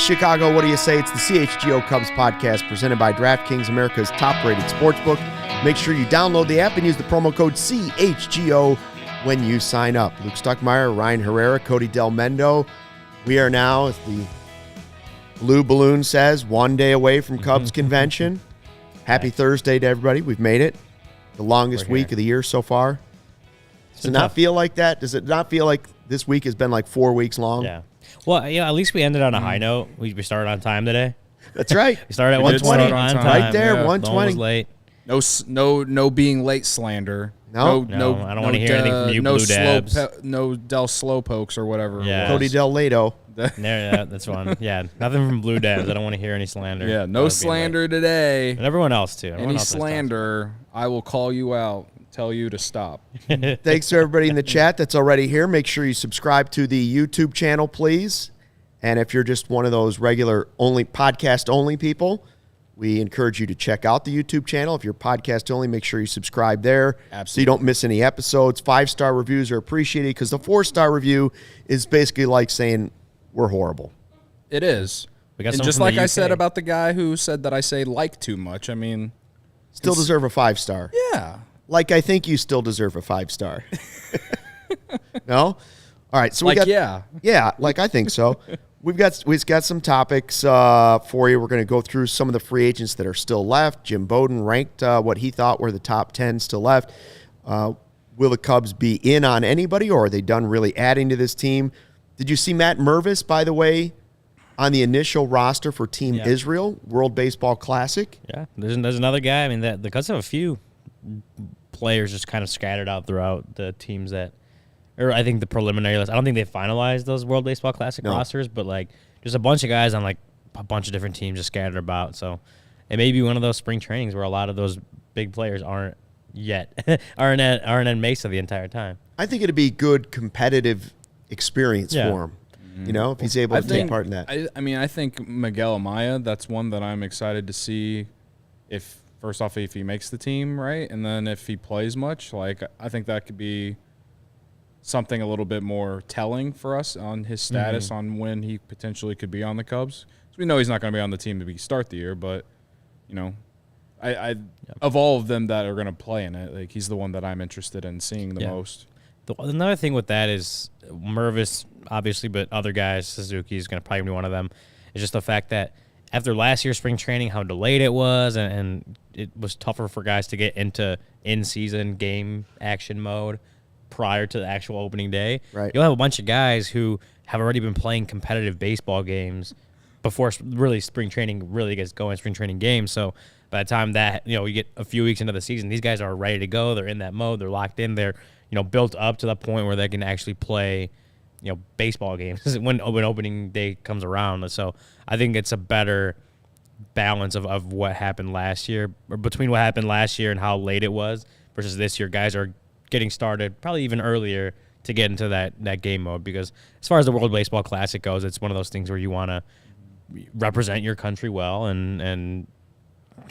Chicago, what do you say? It's the CHGO Cubs Podcast presented by DraftKings, America's top-rated sportsbook. Make sure you download the app and use the promo code CHGO when you sign up. Luke Stuckmeyer, Ryan Herrera, Cody Del Mendo. We are now, as the blue balloon says, 1 day away from Cubs convention. Happy Thursday to everybody. We've made it. The longest week of the year so far. Does it not feel like that? Does it not feel like this week has been like 4 weeks long? Yeah. Well, at least we ended on a high note. We started on time today. That's right. We started at 1:20 on time. Right there, yeah, 1:20. No one was late. No being late slander. No, I don't want to hear anything from you, Blue Dabs. No Del Slowpokes or whatever. Yeah. Cody Del Lato. Yeah, that's one. Yeah, nothing from Blue Dabs. I don't want to hear any slander. Yeah, no slander today. And everyone else, too. Any slander, I will call you out, tell you to stop. Thanks to everybody in the chat that's already here. Make sure you subscribe to the YouTube channel, please. And if you're just one of those regular podcast-only people, we encourage you to check out the YouTube channel. If you're podcast only, make sure you subscribe there. Absolutely. So you don't miss any episodes. 5-star reviews are appreciated because the 4-star review is basically like saying we're horrible. It is. And just like I said about the guy who said that I say like too much, I mean. Still deserve a 5-star. Yeah. Like I think you still deserve a 5-star. No? All right. So Yeah, like I think so. We've got some topics for you. We're going to go through some of the free agents that are still left. Jim Bowden ranked what he thought were the top 10 still left. Will the Cubs be in on anybody, or are they done really adding to this team? Did you see Matt Mervis, by the way, on the initial roster for Team Israel, World Baseball Classic? Yeah, there's another guy. I mean, the Cubs have a few players just kind of scattered out throughout the teams that – or I think the preliminary list. I don't think they finalized those World Baseball Classic rosters, but like just a bunch of guys on like a bunch of different teams just scattered about. So it may be one of those spring trainings where a lot of those big players aren't at Mesa the entire time. I think it'd be good competitive experience for him. You know, if he's able to take part in that. I think Miguel Amaya, that's one that I'm excited to see if he makes the team, right? And then if he plays much, like I think that could be something a little bit more telling for us on his status on when he potentially could be on the Cubs. So we know he's not going to be on the team to start the year, but you know, of all of them that are going to play in it, like he's the one that I'm interested in seeing the most. Another thing with that is Mervis, obviously, but other guys, Suzuki is going to probably be one of them. It's just the fact that after last year's spring training, how delayed it was, and it was tougher for guys to get into in-season game action mode prior to the actual opening day. Right. You'll have a bunch of guys who have already been playing competitive baseball games before really spring training really gets going, spring training games. So by the time that, you get a few weeks into the season, these guys are ready to go. They're in that mode. They're locked in. They're, built up to the point where they can actually play, baseball games when opening day comes around. So I think it's a better balance of what happened last year, or between what happened last year and how late it was versus this year. Guys are getting started probably even earlier to get into that game mode, because as far as the World Baseball Classic goes, it's one of those things where you want to represent your country well and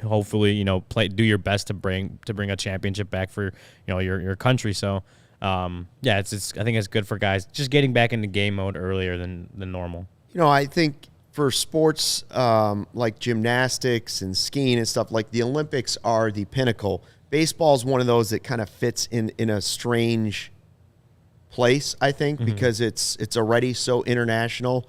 hopefully do your best to bring a championship back for your country. So it's I think it's good for guys just getting back into game mode earlier than normal. I think for sports like gymnastics and skiing and stuff, like the Olympics are the pinnacle. Baseball is one of those that kind of fits in a strange place, I think, because it's already so international.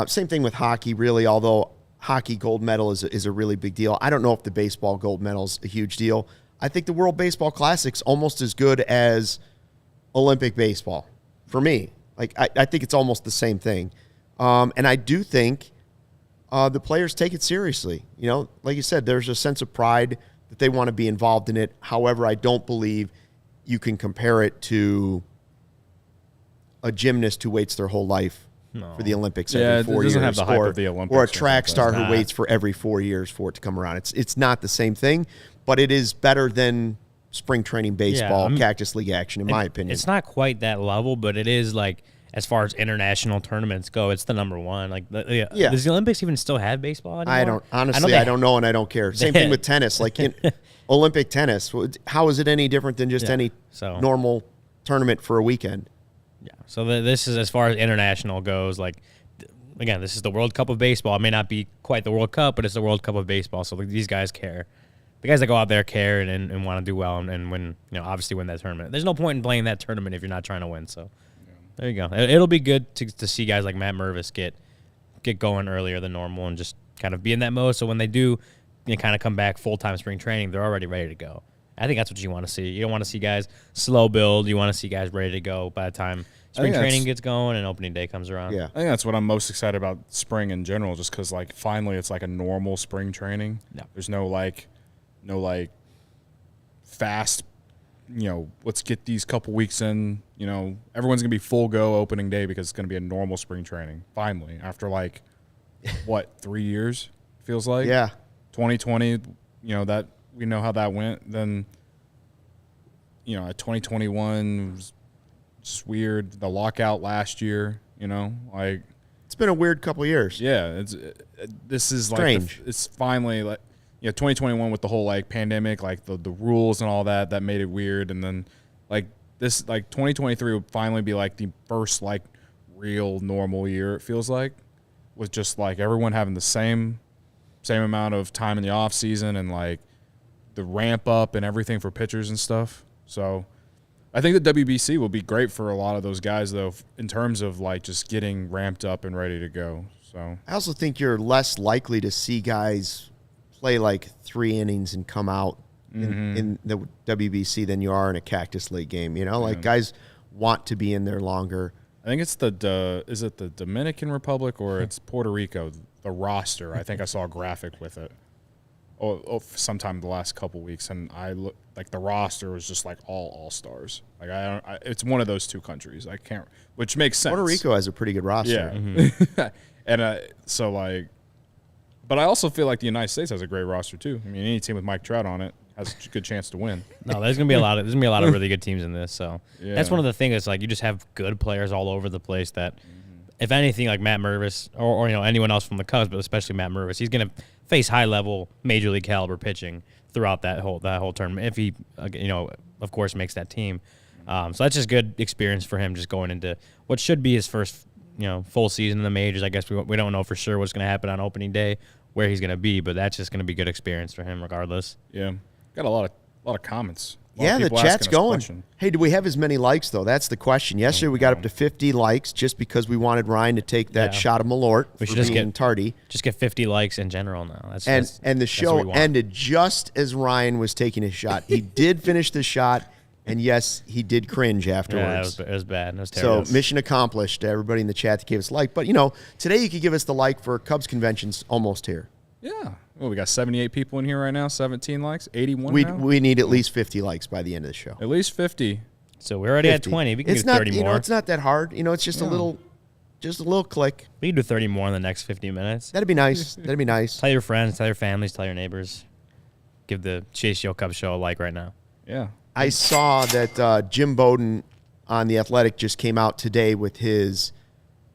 Same thing with hockey, really, although hockey gold medal is a really big deal. I don't know if the baseball gold medal is a huge deal. I think the World Baseball Classic's almost as good as Olympic baseball for me. Like I think it's almost the same thing. And I do think the players take it seriously. Like you said, there's a sense of pride that they want to be involved in it. However, I don't believe you can compare it to a gymnast who waits their whole life for the Olympics every 4 years. It doesn't have the hype of the Olympics. Or a track star who waits for every 4 years for it to come around. It's not the same thing, but it is better than spring training baseball, Cactus League action, in my opinion. It's not quite that level, but it is like, as far as international tournaments go, it's the number one. Like, does the Olympics even still have baseball anymore? I don't know, and I don't care. Same thing with tennis. Like in Olympic tennis, how is it any different than just any normal tournament for a weekend? Yeah. So this is as far as international goes. Like, again, this is the World Cup of baseball. It may not be quite the World Cup, but it's the World Cup of baseball. So these guys care. The guys that go out there care and want to do well and win, obviously win that tournament. There's no point in playing that tournament if you're not trying to win. So there you go. It'll be good to see guys like Matt Mervis get going earlier than normal and just kind of be in that mode. So when they do kind of come back full-time spring training, they're already ready to go. I think that's what you want to see. You don't want to see guys slow build. You want to see guys ready to go by the time spring training gets going and opening day comes around. Yeah. I think that's what I'm most excited about spring in general, just because, finally it's like a normal spring training. Yeah. There's no fast, let's get these couple weeks in. Everyone's going to be full go opening day because it's going to be a normal spring training, finally, after, 3 years, feels like? Yeah. 2020, that we know how that went. Then, 2021 was just weird. The lockout last year, It's been a weird couple of years. yeah, this is Strange. it's finally 2021 with the whole pandemic, the rules and all that made it weird, and then this 2023 would finally be the first real normal year. It feels like, with just everyone having the same amount of time in the off season and the ramp up and everything for pitchers and stuff. So I think the WBC will be great for a lot of those guys, though, in terms of just getting ramped up and ready to go. So I also think you're less likely to see guys play 3 innings and come out in the WBC than you are in a Cactus League game. Guys want to be in there longer. I think it's is it the Dominican Republic or it's Puerto Rico? The roster. I think I saw a graphic with it. Sometime the last couple weeks, and I look the roster was just all stars. It's one of those two countries. I can't, which makes sense. Puerto Rico has a pretty good roster. Yeah, and but I also feel the United States has a great roster too. I mean, any team with Mike Trout on it has a good chance to win. No, there's gonna be a lot of really good teams in this. So that's one of the things. It's you just have good players all over the place. That if anything, Matt Mervis or anyone else from the Cubs, but especially Matt Mervis, he's gonna face high level major league caliber pitching throughout that whole tournament. If he of course makes that team, so that's just good experience for him just going into what should be his first full season in the majors. I guess we don't know for sure what's going to happen on opening day, where he's going to be, but that's just going to be good experience for him regardless. Yeah, got a lot of comments. Yeah, the chat's going. Hey, do we have as many likes, though? That's the question. Yesterday we got up to 50 likes just because we wanted Ryan to take that shot of Malort we should for being tardy. Just get 50 likes in general now. And the show ended just as Ryan was taking his shot. He did finish the shot, and yes, he did cringe afterwards. Yeah, it was bad. It was terrible. So mission accomplished to everybody in the chat that gave us a like. But, today you could give us the like for Cubs convention's almost here. Yeah. Well, we got 78 people in here right now, 17 likes, 81 now? We need at least 50 likes by the end of the show. At least 50. So we're already 50. At 20. We can do 30 more. It's not that hard. It's just a little click. We can do 30 more in the next 50 minutes. That'd be nice. That'd be nice. Tell your friends, tell your families, tell your neighbors. Give the CHGO Cubs show a like right now. Yeah. I saw that Jim Bowden on The Athletic just came out today with his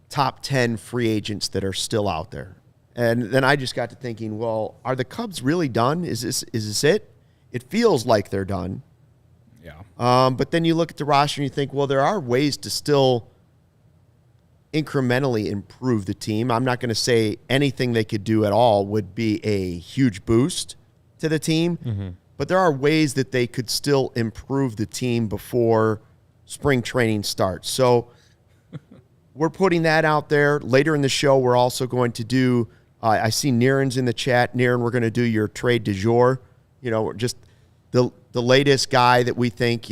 top 10 free agents that are still out there. And then I just got to thinking, well, are the Cubs really done? Is this it? It feels like they're done. Yeah. But then you look at the roster and you think, well, there are ways to still incrementally improve the team. I'm not going to say anything they could do at all would be a huge boost to the team, but there are ways that they could still improve the team before spring training starts. So we're putting that out there. Later in the show, we're also going to do I see Niren's in the chat. Niren, we're going to do your trade du jour. Just the latest guy that we think,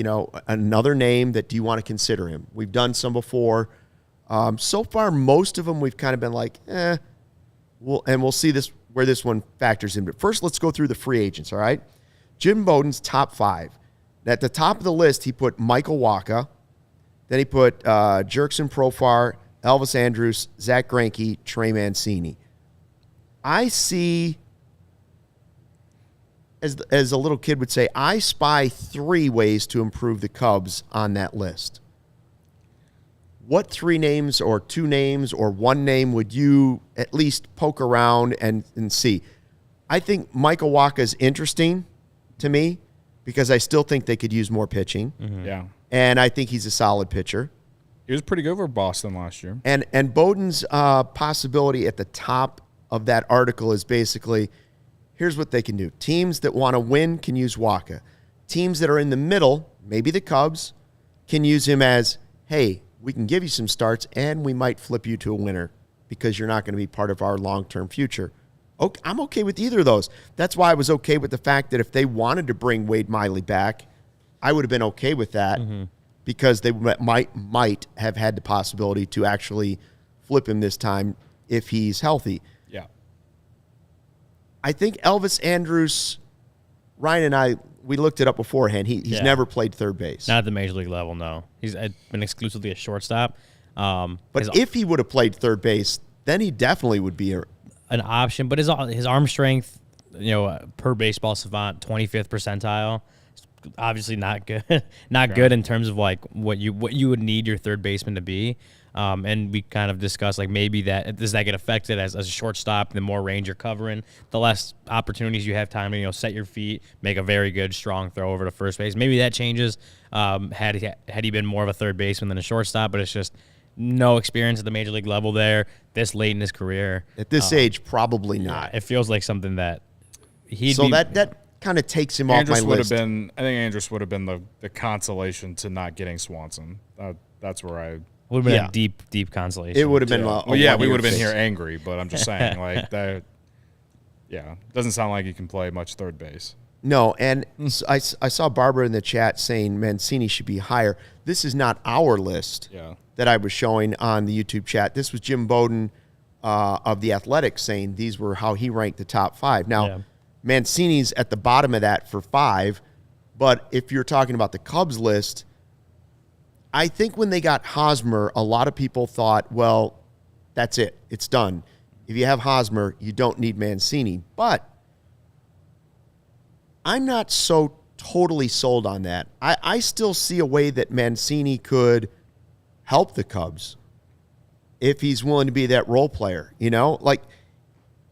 another name that do you want to consider him? We've done some before. So far, most of them we've kind of been like, we'll see where this one factors in. But first, let's go through the free agents, all right? Jim Bowden's top 5. At the top of the list, he put Michael Wacha. Then he put Jerkson Profar, Elvis Andrus, Zach Greinke, Trey Mancini. I see, as a little kid would say, I spy 3 ways to improve the Cubs on that list. What 3 names or 2 names or 1 name would you at least poke around and see? I think Michael Wacha is interesting to me because I still think they could use more pitching. Yeah. And I think he's a solid pitcher. He was pretty good over Boston last year. And Bowden's possibility at the top of that article is basically, here's what they can do. Teams that want to win can use Waka. Teams that are in the middle, maybe the Cubs, can use him as, hey, we can give you some starts and we might flip you to a winner because you're not going to be part of our long-term future. Okay, I'm okay with either of those. That's why I was okay with the fact that if they wanted to bring Wade Miley back, I would have been okay with that because they might have had the possibility to actually flip him this time if he's healthy. Yeah. I think Elvis Andrus, Ryan and I, we looked it up beforehand. He's never played third base. Not at the major league level, no. He's been exclusively a shortstop. But if he would have played third base, then he definitely would be an option. But his arm strength, per baseball savant, 25th percentile. Obviously not good. Good in terms of like what you would need your third baseman to be. And we kind of discussed like maybe does that get affected as a shortstop? The more range you're covering, the less opportunities you have time to set your feet, make a very good strong throw over to first base. Maybe that changes had he been more of a third baseman than a shortstop. But it's just no experience at the major league level there this late in his career. At this age, probably not. Yeah, it feels like something that that kind of takes him Andrus off my list. I think Andrus would have been the consolation to not getting Swanson. That's where I would have been a deep consolation. It would have been. We would have been here angry, but I'm just saying, like that. Yeah, doesn't sound like he can play much third base. No, and I saw Barbara in the chat saying Mancini should be higher. This is not our list that I was showing on the YouTube chat. This was Jim Bowden of The Athletic saying these were how he ranked the top 5. Now, Mancini's at the bottom of that for 5, but if you're talking about the Cubs list, I think when they got Hosmer, a lot of people thought, well, that's it. It's done. If you have Hosmer, you don't need Mancini. But I'm not so totally sold on that. I still see a way that Mancini could help the Cubs if he's willing to be that role player. Like,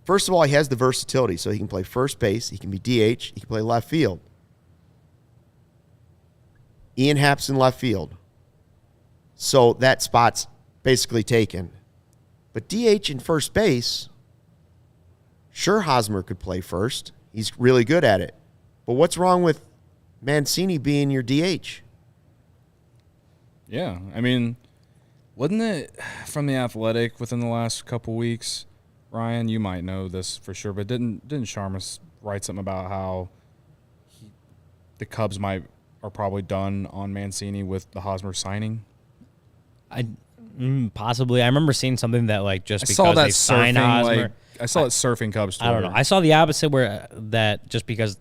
first of all, he has the versatility, so he can play first base, he can be DH, he can play left field. Ian Happ's in left field. So that spot's basically taken. But DH and first base, sure, Hosmer could play first. He's really good at it. But what's wrong with Mancini being your DH? Yeah, I mean, wasn't it from The Athletic within the last couple weeks, Ryan? You might know this for sure, but didn't Sharma write something about how the Cubs are probably done on Mancini with the Hosmer signing? Possibly. I remember seeing something that like just because they signed Hosmer. I saw it surfing Cubs Twitter. I don't know. I saw the opposite where that just because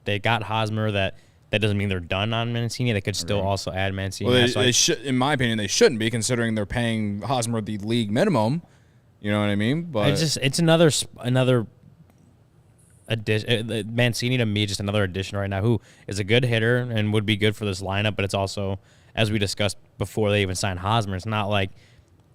they got Hosmer that doesn't mean they're done on Mancini. They could still also add Mancini. Well, they should, in my opinion, they shouldn't be considering they're paying Hosmer the league minimum. You know what I mean? But it's another addition. Mancini to me just another addition right now who is a good hitter and would be good for this lineup. But it's also, as we discussed before they even signed Hosmer, it's not like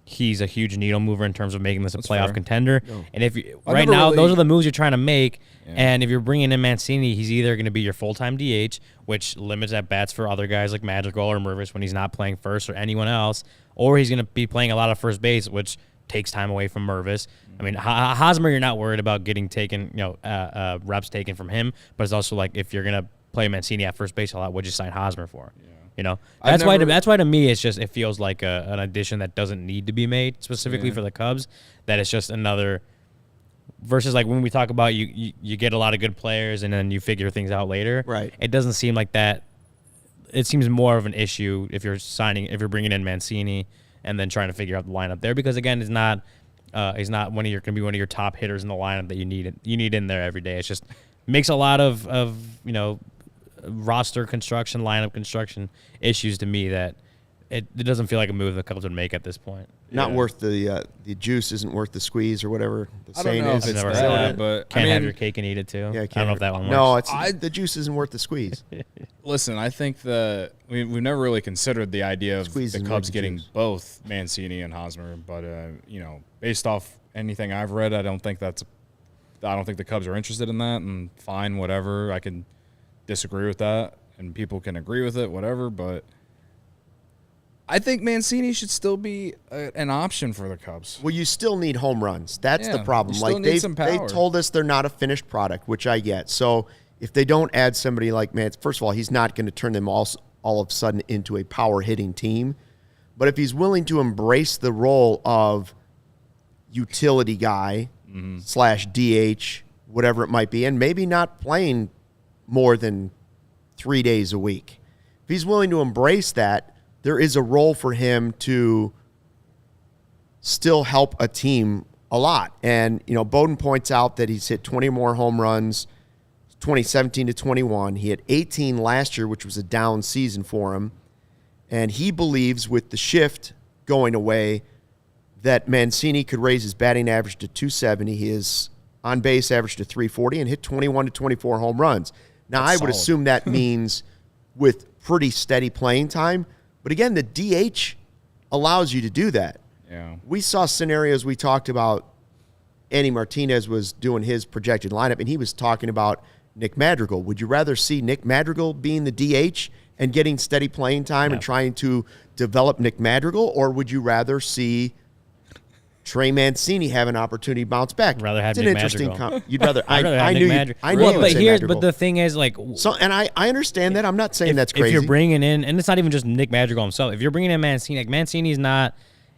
he's a huge needle mover in terms of making this a playoff contender. No. And if you, right now, those are the moves you're trying to make. Yeah. And if you're bringing in Mancini, he's either going to be your full-time DH, which limits at bats for other guys like Madrigal or Mervis when he's not playing first or anyone else, or he's going to be playing a lot of first base, which takes time away from Mervis. I mean, Hosmer, you're not worried about getting taken, reps taken from him, but it's also like if you're going to play Mancini at first base a lot, what'd you sign Hosmer for? Yeah. That's why to me it feels like an addition that doesn't need to be made specifically for the Cubs. That it's just another versus like when we talk about you get a lot of good players and then you figure things out later. Right. It doesn't seem like that. It seems more of an issue if you're bringing in Mancini and then trying to figure out the lineup there because again he's not going to be one of your top hitters in the lineup that you need in there every day. It's just makes a lot of roster construction, lineup construction issues to me that it doesn't feel like a move the Cubs would make at this point. Not worth the juice isn't worth the squeeze or whatever the saying is. I've never heard that, but can't have your cake and eat it too. Yeah, I don't know if that one works. No, the juice isn't worth the squeeze. Listen, I think we've never really considered the idea of the Cubs getting both Mancini and Hosmer, but based off anything I've read, I don't think the Cubs are interested in that. And fine, whatever, I can. Disagree with that, and people can agree with it, whatever, but I think Mancini should still be an option for the Cubs. Well, you still need home runs. That's the problem. You still need some power. They've told us they're not a finished product, which I get. So if they don't add somebody like first of all, he's not going to turn them all of a sudden into a power hitting team. But if he's willing to embrace the role of utility guy / DH, whatever it might be, and maybe not playing more than 3 days a week, if he's willing to embrace that, there is a role for him to still help a team a lot. And, Bowden points out that he's hit 20 more home runs, 2017 to 21. He had 18 last year, which was a down season for him. And he believes with the shift going away that Mancini could raise his batting average to 270, his on-base average to 340, and hit 21 to 24 home runs. Now, I would assume that means with pretty steady playing time. But again, the DH allows you to do that. Yeah. We saw scenarios we talked about. Andy Martinez was doing his projected lineup, and he was talking about Nick Madrigal. Would you rather see Nick Madrigal being the DH and getting steady playing time and trying to develop Nick Madrigal, or would you rather see Trey Mancini have an opportunity to bounce back? Rather have it's an Nick interesting. Madrigal. You'd rather. I'd rather have I Nick knew. Madrigal. I knew. Well, you would say Madrigal. but the thing is, so, and I understand that. I'm not saying that's if crazy. you're bringing in, and it's not even just Nick Madrigal himself. If you're bringing in Mancini, like Mancini's not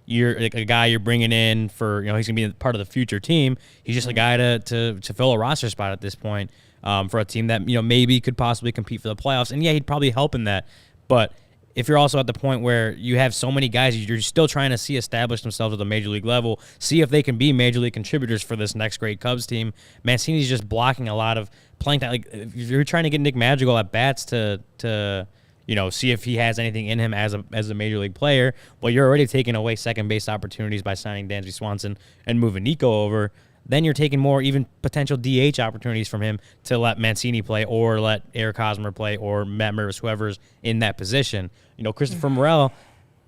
a guy you're bringing in for, he's gonna be part of the future team. He's just a guy to fill a roster spot at this point for a team that maybe could possibly compete for the playoffs. And yeah, he'd probably help in that, but if you're also at the point where you have so many guys you're still trying to see establish themselves at the major league level, see if they can be major league contributors for this next great Cubs team, Mancini's just blocking a lot of playing time. Like, if you're trying to get Nick Madrigal at bats to see if he has anything in him as a major league player, well, you're already taking away second base opportunities by signing Dansby Swanson and moving Nico over. Then you're taking more even potential DH opportunities from him to let Mancini play or let Eric Hosmer play or Matt Mervis, whoever's in that position. Christopher Morel,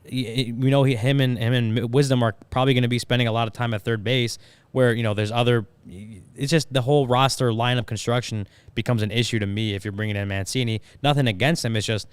him and Wisdom are probably going to be spending a lot of time at third base where, there's other – it's just the whole roster lineup construction becomes an issue to me if you're bringing in Mancini. Nothing against him. It's just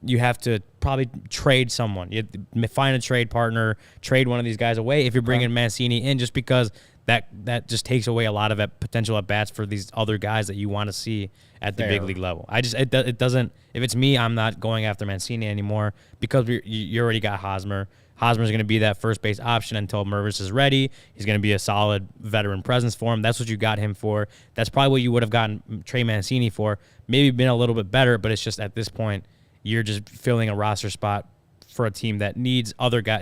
you have to probably trade someone. You have to find a trade partner, trade one of these guys away if you're bringing Mancini in, just because – that just takes away a lot of potential at-bats for these other guys that you want to see at the big league level. It doesn't – if it's me, I'm not going after Mancini anymore because you already got Hosmer. Hosmer's going to be that first base option until Mervis is ready. He's going to be a solid veteran presence for him. That's what you got him for. That's probably what you would have gotten Trey Mancini for. Maybe been a little bit better, but it's just at this point you're just filling a roster spot for a team that needs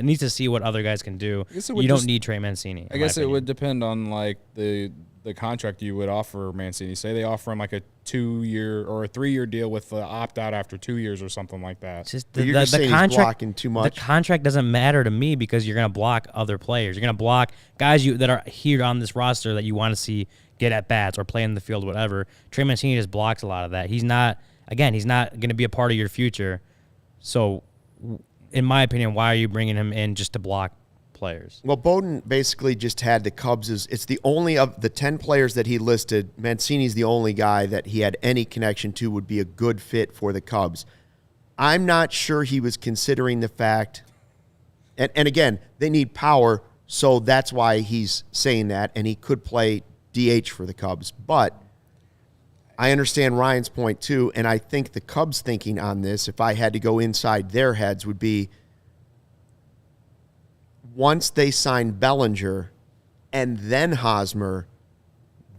needs to see what other guys can do. You don't need Trey Mancini. I guess it would depend on the contract you would offer Mancini. Say they offer him like a 2-year or a 3-year deal with the opt out after 2 years or something like that. It's just you're just saying contract, he's blocking too much. The contract doesn't matter to me because you're going to block other players. You're going to block guys that are here on this roster that you want to see get at bats or play in the field, whatever. Trey Mancini just blocks a lot of that. He's not going to be a part of your future. So, in my opinion, why are you bringing him in just to block players? Well, Bowden basically just had the Cubs it's the only of the 10 players that he listed, Mancini's the only guy that he had any connection to would be a good fit for the Cubs. I'm not sure he was considering the fact, and again, they need power, so that's why he's saying that, and he could play DH for the Cubs. But I understand Ryan's point too, and I think the Cubs' thinking on this, if I had to go inside their heads, would be once they signed Bellinger and then Hosmer,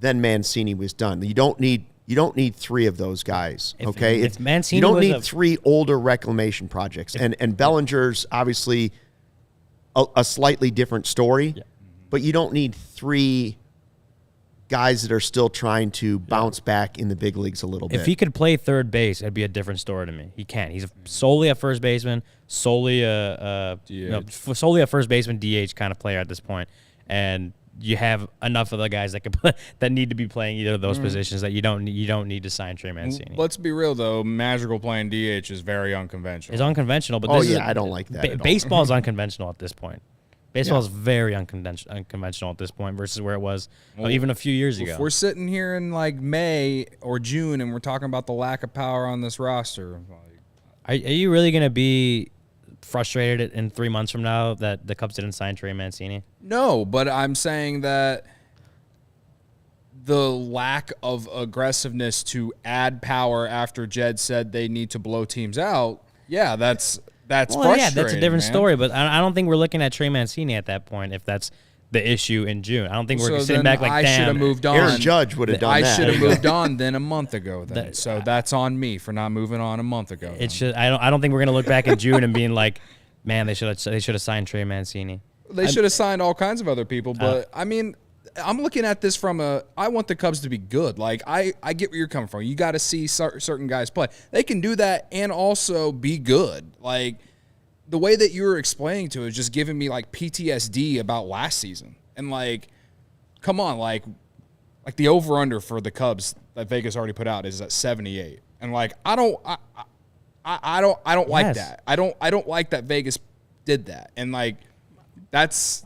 then Mancini was done. You don't need 3 of those guys. Okay, if Mancini you don't was need 3 older reclamation projects, and Bellinger's obviously a slightly different story, but you don't need 3 guys that are still trying to bounce back in the big leagues a little bit. If he could play third base, it'd be a different story to me. He can't. He's solely a first baseman, solely a first baseman DH kind of player at this point, and you have enough of the guys that that need to be playing either of those positions that you don't need to sign Trey Mancini. Let's be real though, Madrigal playing DH is very unconventional. It's unconventional, but I don't like that. Baseball is unconventional at this point. Baseball is very unconventional at this point versus where it was even a few years ago. If we're sitting here in like May or June and we're talking about the lack of power on this roster, are you really going to be frustrated in 3 months from now that the Cubs didn't sign Trey Mancini? No, but I'm saying that the lack of aggressiveness to add power after Jed said they need to blow teams out, yeah, that's frustrating. Yeah, that's a different man. story. But I don't think we're looking at Trey Mancini at that point. If that's the issue in June, I don't think we're sitting back like, I should have moved on. Aaron Judge would have done I that. should have moved on then a month ago. Then, so that's on me for not moving on a month ago. It should. I don't think we're gonna look back in June and being like, man, they should have signed Trey Mancini. They should have signed all kinds of other people, but I mean, I'm looking at this from I want the Cubs to be good. Like, I get where you're coming from. You got to see certain guys play. They can do that and also be good. Like, the way that you were explaining to it is just giving me, like, PTSD about last season. And, like, come on, like the over-under for the Cubs that Vegas already put out is at 78. And, like, I don't like that. I don't like that Vegas did that. And, like, that's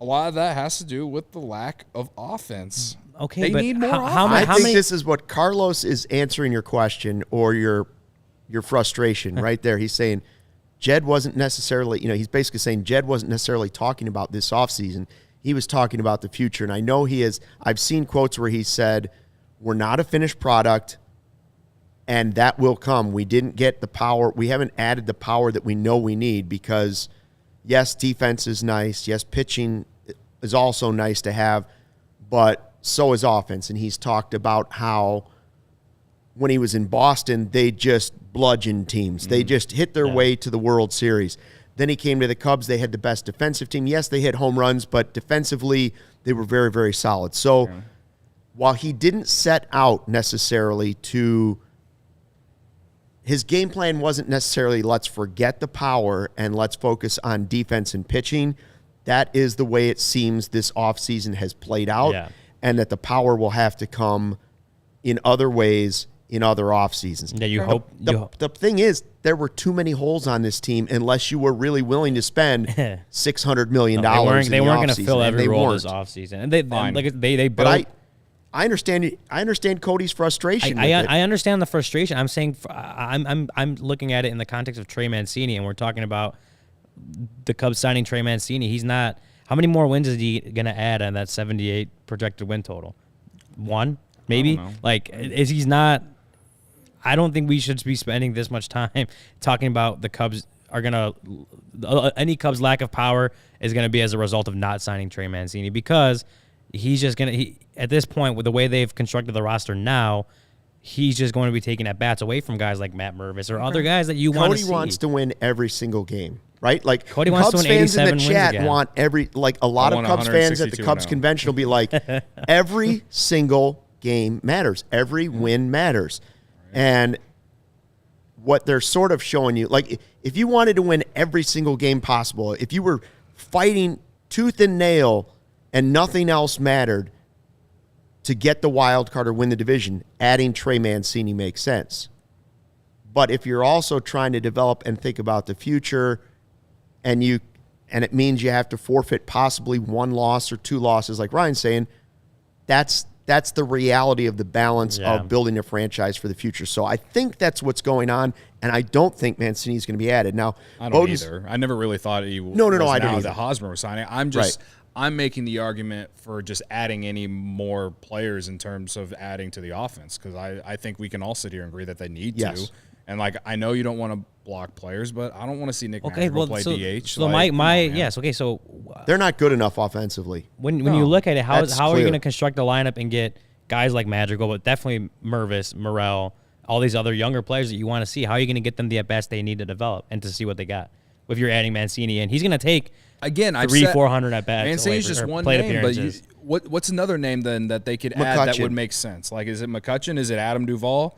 a lot of that has to do with the lack of offense. Okay, they but need more I offense. think this is what Carlos is answering your question or your frustration right there. He's saying Jed wasn't necessarily, he's basically saying Jed wasn't necessarily talking about this offseason. He was talking about the future. And I know I've seen quotes where he said, we're not a finished product and that will come. We didn't get the power. We haven't added the power that we know we need because, yes, defense is nice. Yes, pitching is also nice to have, but so is offense. And he's talked about how when he was in Boston, they just bludgeoned teams. They just hit their way to the World Series. Then he came to the Cubs. They had the best defensive team. Yes, they hit home runs, but defensively, they were very, very solid. So while he didn't set out necessarily to – his game plan wasn't necessarily let's forget the power and let's focus on defense and pitching. That is the way it seems this offseason has played out, and that the power will have to come in other ways in other off seasons. Yeah, you hope. The thing is, there were too many holes on this team unless you were really willing to spend $600 million. They weren't going to fill every role this offseason. And they built. But I understand Cody's frustration. I understand the frustration. I'm saying I'm looking at it in the context of Trey Mancini, and we're talking about the Cubs signing Trey Mancini. He's not. How many more wins is he going to add on that 78 projected win total? One, maybe. He's not. I don't think we should be spending this much time talking about the Cubs are going to – any Cubs' lack of power is going to be as a result of not signing Trey Mancini because he's just going to – at this point, with the way they've constructed the roster now, he's just going to be taking at-bats away from guys like Matt Mervis or other guys that you want to see. Cody wants to win every single game, right? Like Cody wants Cubs to win fans in the 87 chat wins want a lot of Cubs fans at the Cubs convention will be like, every single game matters. Every win matters. And what they're sort of showing you, like if you wanted to win every single game possible, if you were fighting tooth and nail and nothing else mattered to get the wild card or win the division, adding Trey Mancini makes sense. But if you're also trying to develop and think about the future and it means you have to forfeit possibly one loss or two losses, like Ryan's saying, that's the reality of the balance of building a franchise for the future. So I think that's what's going on, and I don't think Mancini's going to be added. Now, I don't either. I never really thought he was. No, I don't either. That Hosmer was signing. I'm making the argument for just adding any more players in terms of adding to the offense because I think we can all sit here and agree that they need to. And I know you don't want to block players, but I don't want to see Nick Madrigal play DH. So so they're not good enough offensively. When you look at it, how are you going to construct a lineup and get guys like Madrigal, but definitely Mervis, Morel, all these other younger players that you want to see? How are you going to get them the at-bats they need to develop and to see what they got? If you're adding Mancini in, he's going to take 400 at-bats. Mancini's just one name, but what's another name then that they could add that would make sense? Like, is it McCutchen? Is it Adam Duvall?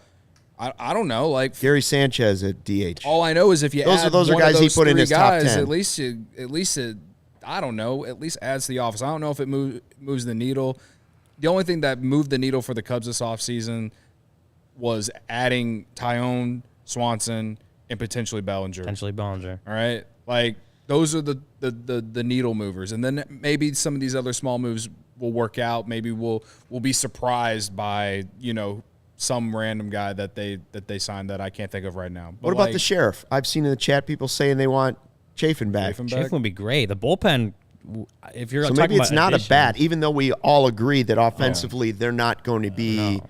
I don't know. Like Gary Sanchez at DH. All I know is if you add those are guys he put in his top 10. At least it I don't know. At least adds to the offense. I don't know if it moves the needle. The only thing that moved the needle for the Cubs this offseason was adding Tyone, Swanson, and potentially Bellinger. All right, like those are the needle movers, and then maybe some of these other small moves will work out. Maybe we'll be surprised by some random guy that they signed that I can't think of right now. But what about the sheriff? I've seen in the chat people saying they want Chafin back. Chafin would be great. The bullpen, if you're So talking maybe it's about not additions, a bat, even though we all agree that offensively they're not going to be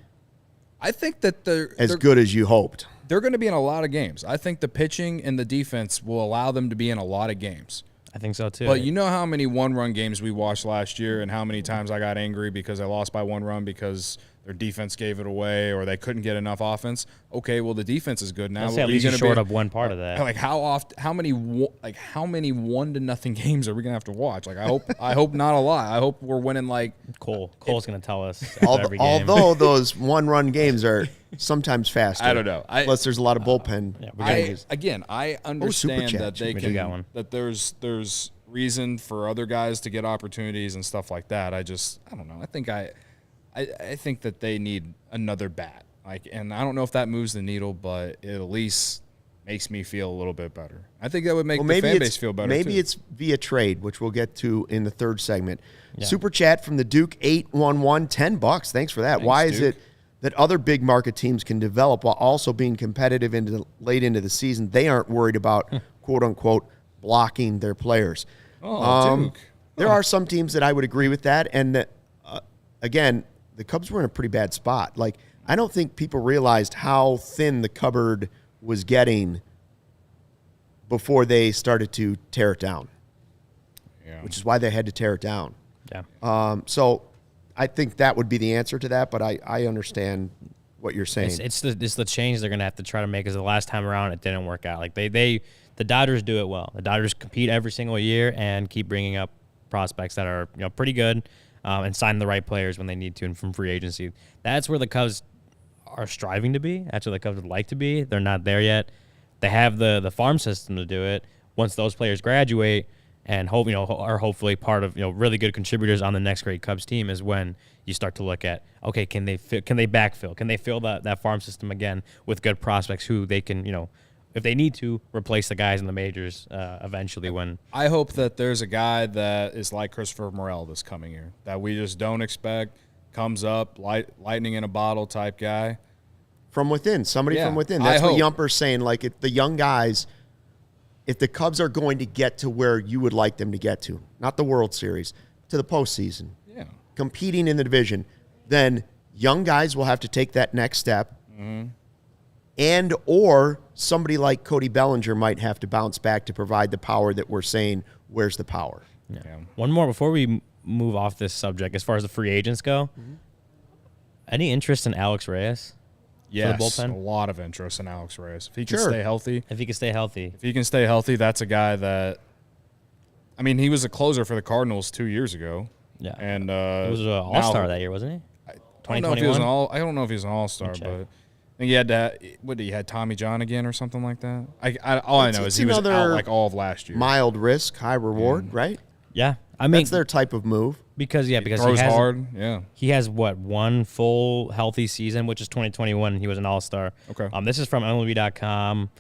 I think that they're good as you hoped. They're going to be in a lot of games. I think the pitching and the defense will allow them to be in a lot of games. I think so too. But you know how many one-run games we watched last year and how many times I got angry because I lost by 1 run because their defense gave it away or they couldn't get enough offense. Okay, well the defense is good now. Let's say at least you're short of one part of that. Like how many 1-0 games are we gonna have to watch? Like I hope not a lot. I hope we're winning like Cole's gonna tell us every game. Although those 1-run games are sometimes faster. I don't know. Unless there's a lot of bullpen. I understand that they can that there's reason for other guys to get opportunities and stuff like that. I don't know. I think that they need another bat. And I don't know if that moves the needle, but it at least makes me feel a little bit better. I think that would make the fan base feel better. Maybe it's via trade, which we'll get to in the third segment. Yeah. Super chat from the Duke 811, $10. Thanks for that. Why is it that other big market teams can develop while also being competitive late into the season? They aren't worried about quote unquote blocking their players. Duke. There are some teams that I would agree with that, and again, the Cubs were in a pretty bad spot. Like, I don't think people realized how thin the cupboard was getting before they started to tear it down, which is why they had to tear it down. Yeah. So I think that would be the answer to that, but I understand what you're saying. It's the change they're going to have to try to make, because the last time around it didn't work out. Like the Dodgers do it well. The Dodgers compete every single year and keep bringing up prospects that are pretty good. And sign the right players when they need to and from free agency. That's where the Cubs are striving to be. That's where the Cubs would like to be. They're not there yet. They have the farm system to do it. Once those players graduate and are hopefully part of really good contributors on the next great Cubs team, is when you start to look at, okay, can they backfill? Can they fill that farm system again with good prospects who they can if they need to, replace the guys in the majors eventually. When I hope that there's a guy that is like Christopher Morel this coming year that we just don't expect, comes up, lightning in a bottle type guy. From within, somebody from within. That's what Yumper's saying. Like, if the young guys, if the Cubs are going to get to where you would like them to get to, not the World Series, to the postseason, competing in the division, then young guys will have to take that next step. Mm-hmm. And or somebody like Cody Bellinger might have to bounce back to provide the power that we're saying, where's the power? Yeah. One more before we move off this subject, as far as the free agents go. Mm-hmm. Any interest in Alex Reyes? Yes, for the bullpen? A lot of interest in Alex Reyes. If he can stay healthy. If he can stay healthy, that's a guy that, I mean, he was a closer for the Cardinals 2 years ago. Yeah. And he was an all-star that year, wasn't he? I don't know if he was an all-star, but I think he had Tommy John again or something like that. All I know is he was out like all of last year. Mild risk, high reward, right? Yeah. I mean, that's their type of move. Because he throws hard. Yeah. He has one full healthy season, which is 2021. He was an all-star. Okay. This is from MLB.com.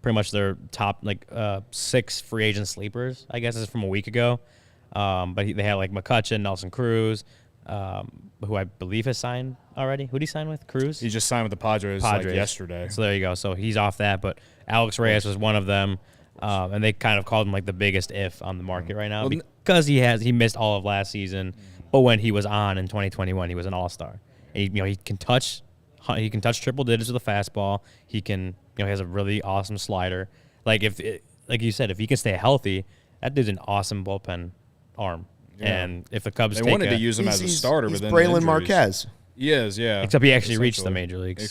Pretty much their top 6 free agent sleepers. I guess this is from a week ago. But they had like McCutchen, Nelson Cruz, who I believe has signed already. Who did he sign with? Cruz? He just signed with the Padres. Like yesterday. So there you go. So he's off that. But Alex Reyes was one of them. And they kind of called him like the biggest if on the market right now, because he missed all of last season. But when he was on in 2021, he was an all-star. And he can touch triple digits with a fastball. He can he has a really awesome slider. Like you said, if he can stay healthy, that dude's an awesome bullpen arm. Yeah. And if the Cubs wanted to use him as a starter, he's but then Braylon Marquez. He is, yeah. Except he actually reached the major leagues.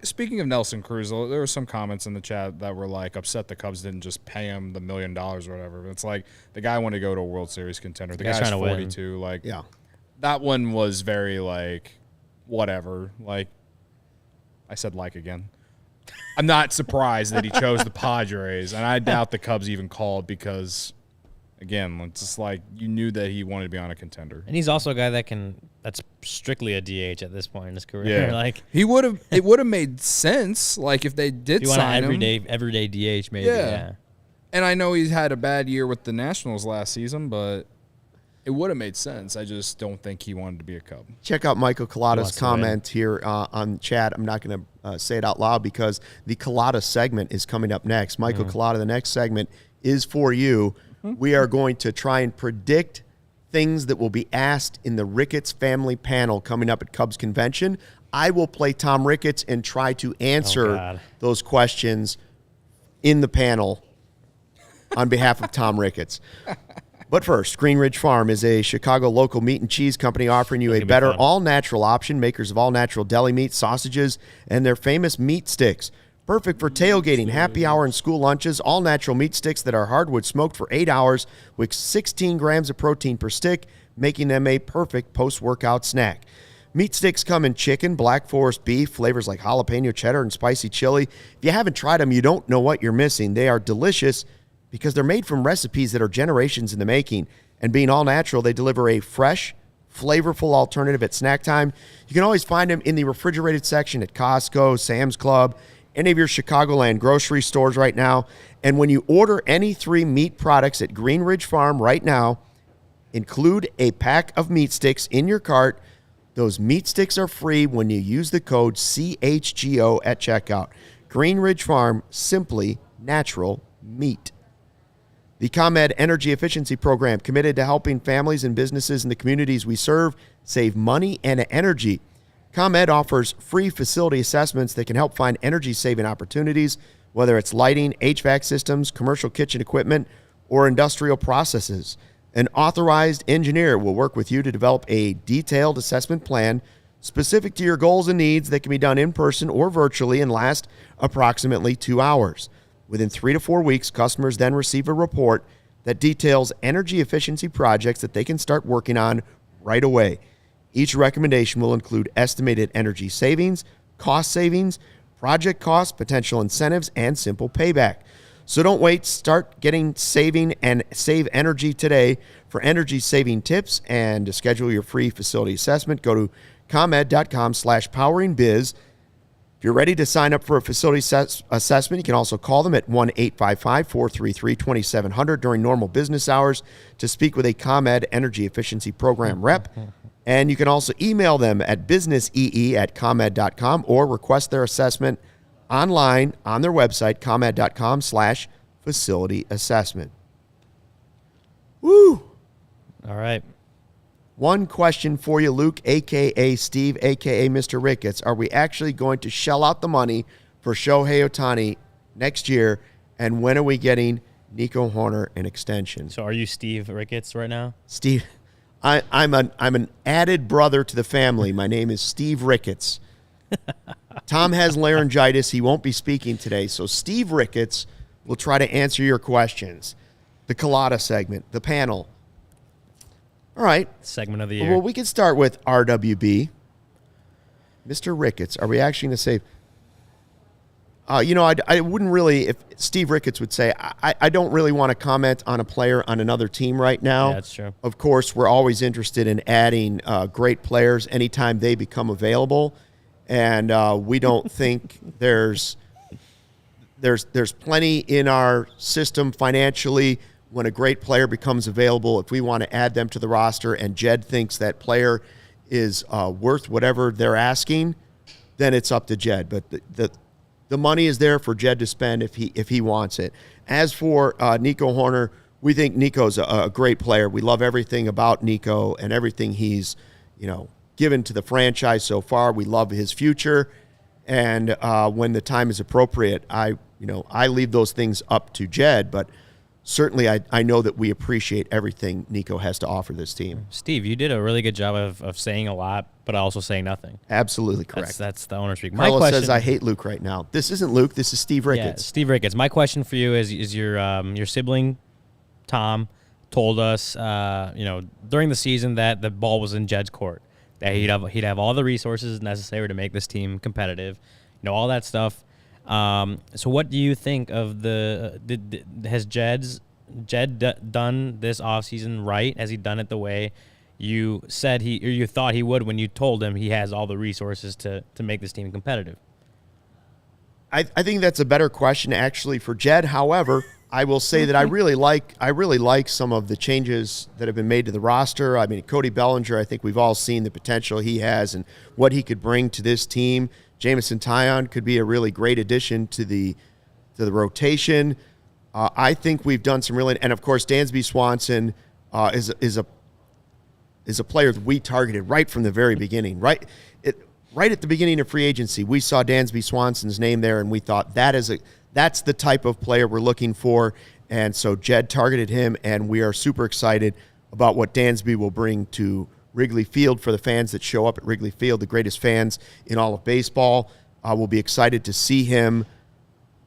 Speaking of Nelson Cruz, there were some comments in the chat that were like upset the Cubs didn't just pay him the $1 million or whatever. It's like the guy wanted to go to a World Series contender. The guy's 42. Like, that one was very like whatever. Like, I said again. I'm not surprised that he chose the Padres, and I doubt the Cubs even called because. Again, it's just like you knew that he wanted to be on a contender. And he's also a guy that's strictly a DH at this point in his career. Yeah. Like it would have made sense like if they did sign him. Everyday DH maybe. Yeah. And I know he's had a bad year with the Nationals last season, but It would have made sense. I just don't think he wanted to be a Cub. Check out Michael Collada's wants to win. comment here on chat. I'm not going to say it out loud because the Collada segment is coming up next. Michael Collada, the next segment is for you. We are going to try and predict things that will be asked in the Ricketts Family Panel coming up at Cubs Convention. I will play Tom Ricketts and try to answer those questions in the panel on behalf of Tom Ricketts. But first, Green Ridge Farm is a Chicago local meat and cheese company offering you a better all-natural option, makers of all-natural deli meat, sausages, and their famous meat sticks. Perfect for tailgating, happy hour, and school lunches. All-natural meat sticks that are hardwood smoked for 8 hours with 16 grams of protein per stick, making them a perfect post-workout snack. Meat sticks come in chicken, Black Forest beef, flavors like jalapeno cheddar and spicy chili. If you haven't tried them, you don't know what you're missing. They are delicious because they're made from recipes that are generations in the making. And being all natural, they deliver a fresh, flavorful alternative at snack time. You can always find them in the refrigerated section at Costco, Sam's Club, any of your Chicagoland grocery stores right now. And when you order any 3 meat products at Green Ridge Farm right now, include a pack of meat sticks in your cart. Those meat sticks are free when you use the code CHGO at checkout. Green Ridge Farm, simply natural meat. The ComEd Energy Efficiency Program, committed to helping families and businesses in the communities we serve save money and energy. ComEd offers free facility assessments that can help find energy-saving opportunities, whether it's lighting, HVAC systems, commercial kitchen equipment, or industrial processes. An authorized engineer will work with you to develop a detailed assessment plan specific to your goals and needs that can be done in person or virtually and last approximately 2 hours. Within 3 to 4 weeks, customers then receive a report that details energy efficiency projects that they can start working on right away. Each recommendation will include estimated energy savings, cost savings, project costs, potential incentives, and simple payback. So don't wait. Start getting saving and save energy today. For energy saving tips and to schedule your free facility assessment, go to comed.com/poweringbiz. If you're ready to sign up for a facility assessment, you can also call them at 1-855-433-2700 during normal business hours to speak with a ComEd Energy Efficiency Program rep. And you can also email them at businessee@comed.com or request their assessment online on their website, comed.com/facility assessment. Woo! All right. One question for you, Luke, a.k.a. Steve, a.k.a. Mr. Ricketts. Are we actually going to shell out the money for Shohei Ohtani next year? And when are we getting Nico Hoerner an extension? So are you Steve Ricketts right now? Steve, I'm an added brother to the family. My name is Steve Ricketts. Tom has laryngitis. He won't be speaking today. So Steve Ricketts will try to answer your questions. The Collada segment, the panel. All right. Segment of the year. Well, we can start with RWB. Mr. Ricketts, are we actually going to say... I wouldn't really, if Steve Ricketts would say, I don't really want to comment on a player on another team right now. Yeah, that's true. Of course, we're always interested in adding great players anytime they become available. And we don't think there's plenty in our system financially when a great player becomes available. If we want to add them to the roster and Jed thinks that player is worth whatever they're asking, then it's up to Jed. But the money is there for Jed to spend if he wants it. As for Nico Hoerner, we think Nico's a great player. We love everything about Nico and everything he's, given to the franchise so far. We love his future, and when the time is appropriate, I leave those things up to Jed. But certainly, I know that we appreciate everything Nico has to offer this team. Steve, you did a really good job of saying a lot, but also saying nothing. Absolutely correct. That's the owner speak. Carlos says I hate Luke right now. This isn't Luke. This is Steve Ricketts. Yeah, Steve Ricketts. My question for you is your sibling, Tom, told us during the season that the ball was in Jed's court, that he'd have all the resources necessary to make this team competitive, all that stuff. So what do you think of has Jed done this offseason right? Has he done it the way you said you thought he would when you told him he has all the resources to make this team competitive? I think that's a better question actually for Jed. However, I will say that I really like some of the changes that have been made to the roster. I mean, Cody Bellinger, I think we've all seen the potential he has and what he could bring to this team. Jamison Tyone could be a really great addition to the rotation. I think we've done some really, and of course, Dansby Swanson is a player that we targeted right from the very beginning. Right at the beginning of free agency, we saw Dansby Swanson's name there, and we thought that's the type of player we're looking for. And so Jed targeted him, and we are super excited about what Dansby will bring to Wrigley Field for the fans that show up at Wrigley Field, the greatest fans in all of baseball. We'll be excited to see him.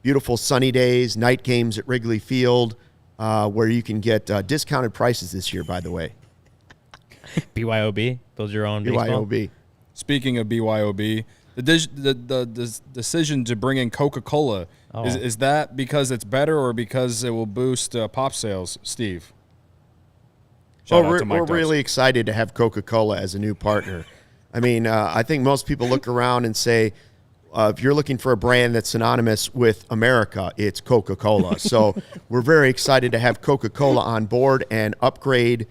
Beautiful sunny days, night games at Wrigley Field, where you can get discounted prices this year, by the way. BYOB, build your own baseball. BYOB. Speaking of BYOB, the decision to bring in Coca-Cola, is that because it's better or because it will boost pop sales, Steve? We're really excited to have Coca-Cola as a new partner. I mean, I think most people look around and say, if you're looking for a brand that's synonymous with America, it's Coca-Cola. So we're very excited to have Coca-Cola on board and upgrade,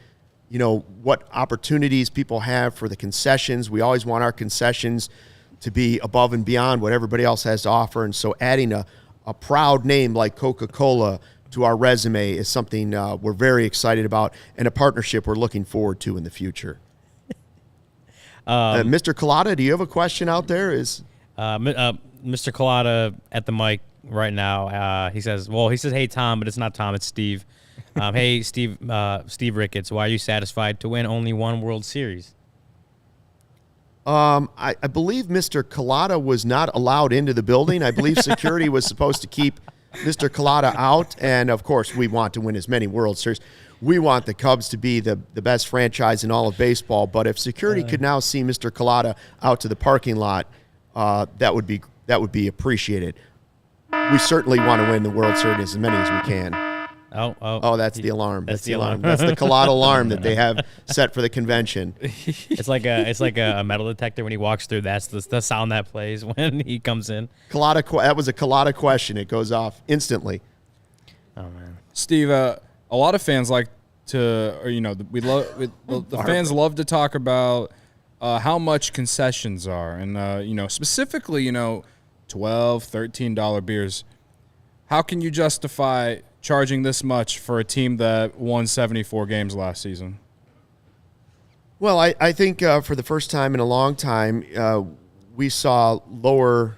what opportunities people have for the concessions. We always want our concessions to be above and beyond what everybody else has to offer. And so adding a proud name like Coca-Cola to our resume is something we're very excited about and a partnership we're looking forward to in the future. Mr. Collada, do you have a question out there? Mr. Collada at the mic right now. He says, hey, Tom, but it's not Tom, it's Steve. Hey, Steve Ricketts, why are you satisfied to win only one World Series? I believe Mr. Collada was not allowed into the building. I believe security was supposed to keep Mr. Collada out. And, of course, we want to win as many World Series. We want the Cubs to be the best franchise in all of baseball. But if security could now see Mr. Collada out to the parking lot, that would be appreciated. We certainly want to win the World Series as many as we can. Oh, that's the alarm. That's the alarm. That's the Collada alarm that they have set for the convention. It's like a metal detector when he walks through. That's the sound that plays when he comes in. That was a Collada question. It goes off instantly. Oh man, Steve. A lot of fans like to, the fans love to talk about how much concessions are, and specifically, $12, $13 beers. How can you justify charging this much for a team that won 74 games last season? Well, I think for the first time in a long time, we saw lower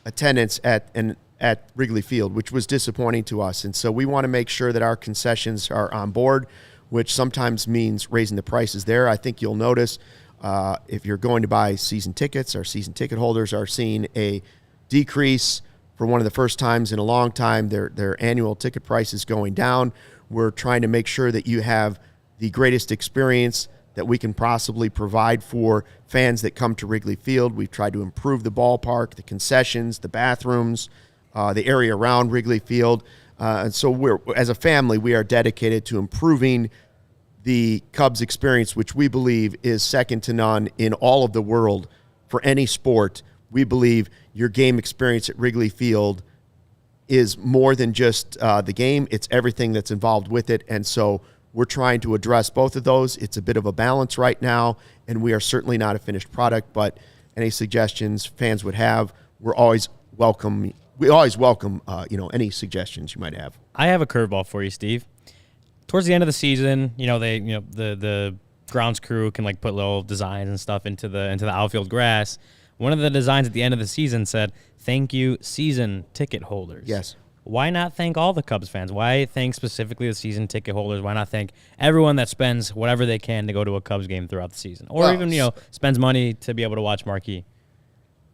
attendance at Wrigley Field, which was disappointing to us. And so we want to make sure that our concessions are on board, which sometimes means raising the prices there. I think you'll notice if you're going to buy season tickets, our season ticket holders are seeing a decrease for one of the first times in a long time. Their annual ticket price is going down. We're trying to make sure that you have the greatest experience that we can possibly provide for fans that come to Wrigley Field. We've tried to improve the ballpark, the concessions, the bathrooms, the area around Wrigley Field. And so as a family, we are dedicated to improving the Cubs experience, which we believe is second to none in all of the world for any sport. We believe your game experience at Wrigley Field is more than just the game. It's everything that's involved with it. And so we're trying to address both of those. It's a bit of a balance right now, and we are certainly not a finished product, but any suggestions fans would have, we always welcome any suggestions you might have. I have a curveball for you, Steve. Towards the end of the season, the grounds crew can put little designs and stuff into the outfield grass. One of the designs at the end of the season said, "Thank you, season ticket holders." Yes. Why not thank all the Cubs fans? Why thank specifically the season ticket holders? Why not thank everyone that spends whatever they can to go to a Cubs game throughout the season? Or even, spends money to be able to watch marquee?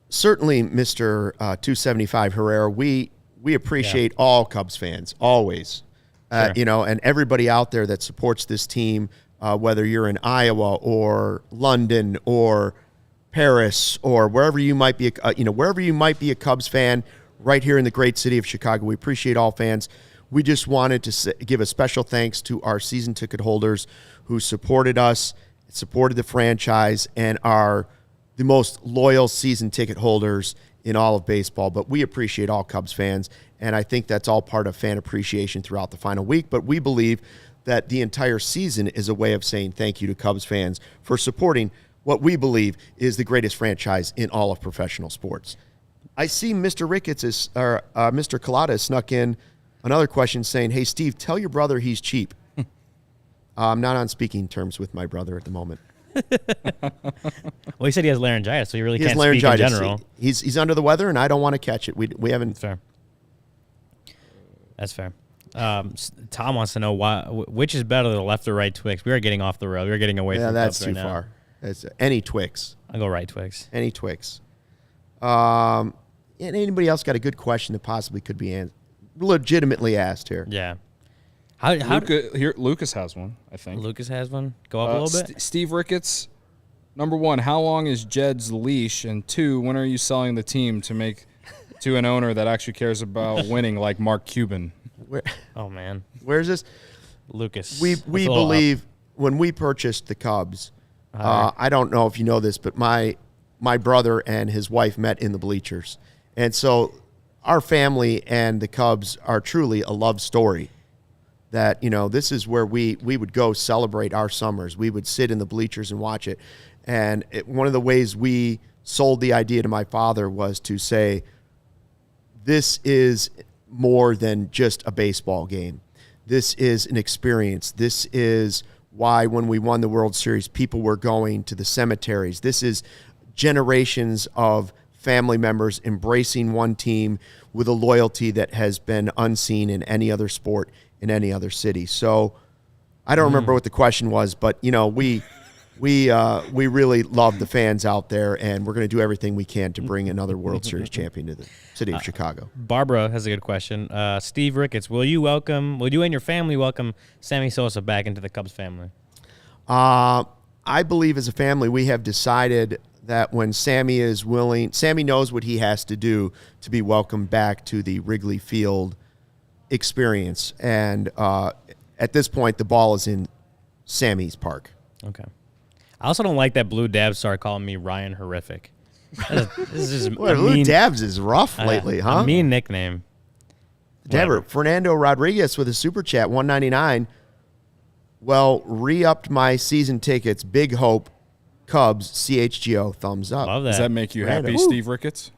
Certainly, Mr. 275 Herrera, we appreciate all Cubs fans, always. Sure. And everybody out there that supports this team, whether you're in Iowa or London or Paris or wherever you might be, wherever you might be a Cubs fan, right here in the great city of Chicago. We appreciate all fans. We just wanted to give a special thanks to our season ticket holders who supported us, supported the franchise, and are the most loyal season ticket holders in all of baseball. But we appreciate all Cubs fans, and I think that's all part of fan appreciation throughout the final week. But we believe that the entire season is a way of saying thank you to Cubs fans for supporting what we believe is the greatest franchise in all of professional sports. I see Mr. Ricketts Mr. Collada snuck in another question saying, "Hey, Steve, tell your brother he's cheap." I'm not on speaking terms with my brother at the moment. Well, he said he has laryngitis, so he really He has can't speak in laryngitis. general. He's under the weather, and I don't want to catch it. We haven't. Fair. That's fair. Tom wants to know which is better, the left or right Twix. We are getting off the road. We're getting away from that's Cubs too right now. far. It's any Twix. I'll go right Twix. Any Twix. And anybody else got a good question that possibly could be legitimately asked here? Yeah. Lucas has one, I think. Lucas has one. Go up a little bit. Steve Ricketts, number 1, how long is Jed's leash? And 2, when are you selling the team to an owner that actually cares about winning, like Mark Cuban? Oh man, Where's this? Lucas. We believe when we purchased the Cubs, I don't know if you know this, but my brother and his wife met in the bleachers. And so our family and the Cubs are truly a love story. That, this is where we would go celebrate our summers. We would sit in the bleachers and watch it. And one of the ways we sold the idea to my father was to say, this is more than just a baseball game. This is an experience. This is why when we won the World Series, people were going to the cemeteries. This is generations of family members embracing one team with a loyalty that has been unseen in any other sport in any other city. So I don't remember what the question was, but we really love the fans out there, and we're going to do everything we can to bring another World Series champion to the city of Chicago. Barbara has a good question. Steve Ricketts, will you and your family welcome Sammy Sosa back into the Cubs family? I believe as a family we have decided that when Sammy is willing, Sammy knows what he has to do to be welcomed back to the Wrigley Field experience. And at this point, the ball is in Sammy's park. Okay. I also don't like that Blue Dabs started calling me Ryan Horrific. This is just Blue Dabs is rough lately, huh? A mean nickname. Dabber, Fernando Rodriguez with a super chat, $1.99. Well, re-upped my season tickets. Big hope. Cubs, CHGO, thumbs up. Love that. Does that make you Fernando. happy, Steve Ricketts?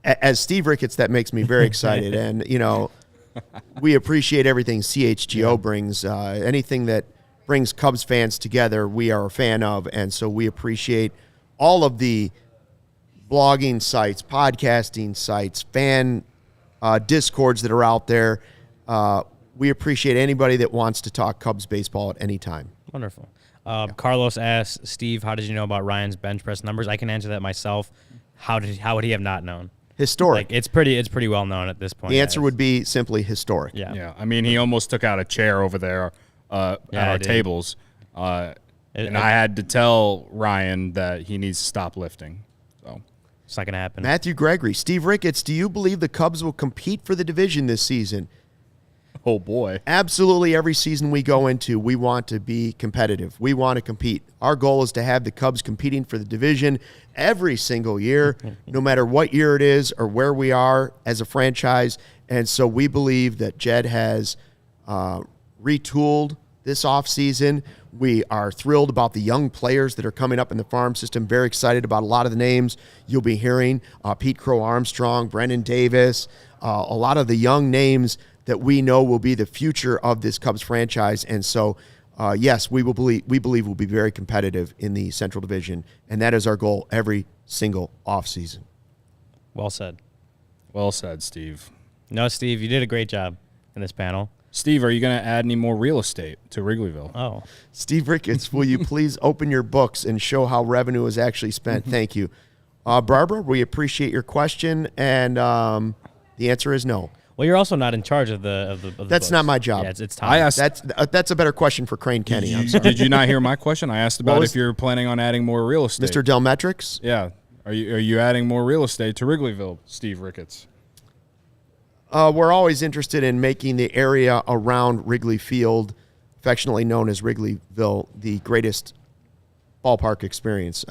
As Steve Ricketts, that makes me very excited. And, we appreciate everything CHGO brings. Anything that brings Cubs fans together, we are a fan of. And so we appreciate all of the blogging sites, podcasting sites, fan discords that are out there. We appreciate anybody that wants to talk Cubs baseball at any time. Wonderful. Carlos asks, Steve, how did you know about Ryan's bench press numbers? I can answer that myself. How would he have not known? Historic. It's pretty well known at this point. The answer would be simply historic. Yeah. I mean, he almost took out a chair over there at our tables. And I had to tell Ryan that he needs to stop lifting. So it's not going to happen. Matthew Gregory, Steve Ricketts, do you believe the Cubs will compete for the division this season? Oh, boy. Absolutely every season we go into, we want to be competitive. We want to compete. Our goal is to have the Cubs competing for the division every single year, no matter what year it is or where we are as a franchise. And so we believe that Jed has retooled this offseason. We are thrilled about the young players that are coming up in the farm system. Very excited about a lot of the names you'll be hearing. Pete Crow Armstrong, Brendan Davis, a lot of the young names that we know will be the future of this Cubs franchise. And so, yes, we believe we'll be very competitive in the Central Division, and that is our goal every single offseason. Well said. Well said, Steve. No, Steve, you did a great job in this panel. Steve, are you going to add any more real estate to Wrigleyville? Oh. Steve Ricketts, will you please open your books and show how revenue is actually spent? Thank you. Barbara, we appreciate your question, and the answer is no. Well, you're also not in charge of the That's books. not my job. Yeah, it's time. I asked, That's a better question for Crane Kenny. I'm sorry. Did you not hear my question? I asked about was- if you're planning on adding more real estate. Mr. Delmetrics? Yeah. Are you adding more real estate to Wrigleyville, Steve Ricketts? We're always interested in making the area around Wrigley Field, affectionately known as Wrigleyville, the greatest ballpark experience.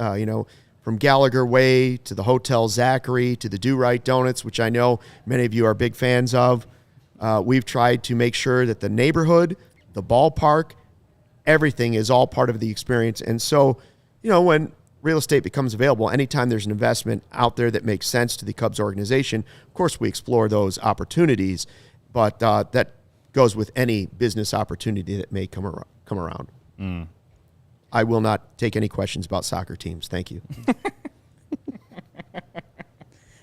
from Gallagher Way to the Hotel Zachary to the Do Right Donuts, which I know many of you are big fans of. We've tried to make sure that the neighborhood, the ballpark, everything is all part of the experience. And so, when real estate becomes available, anytime there's an investment out there that makes sense to the Cubs organization, of course we explore those opportunities, but that goes with any business opportunity that may come around. I will not take any questions about soccer teams. Thank you. I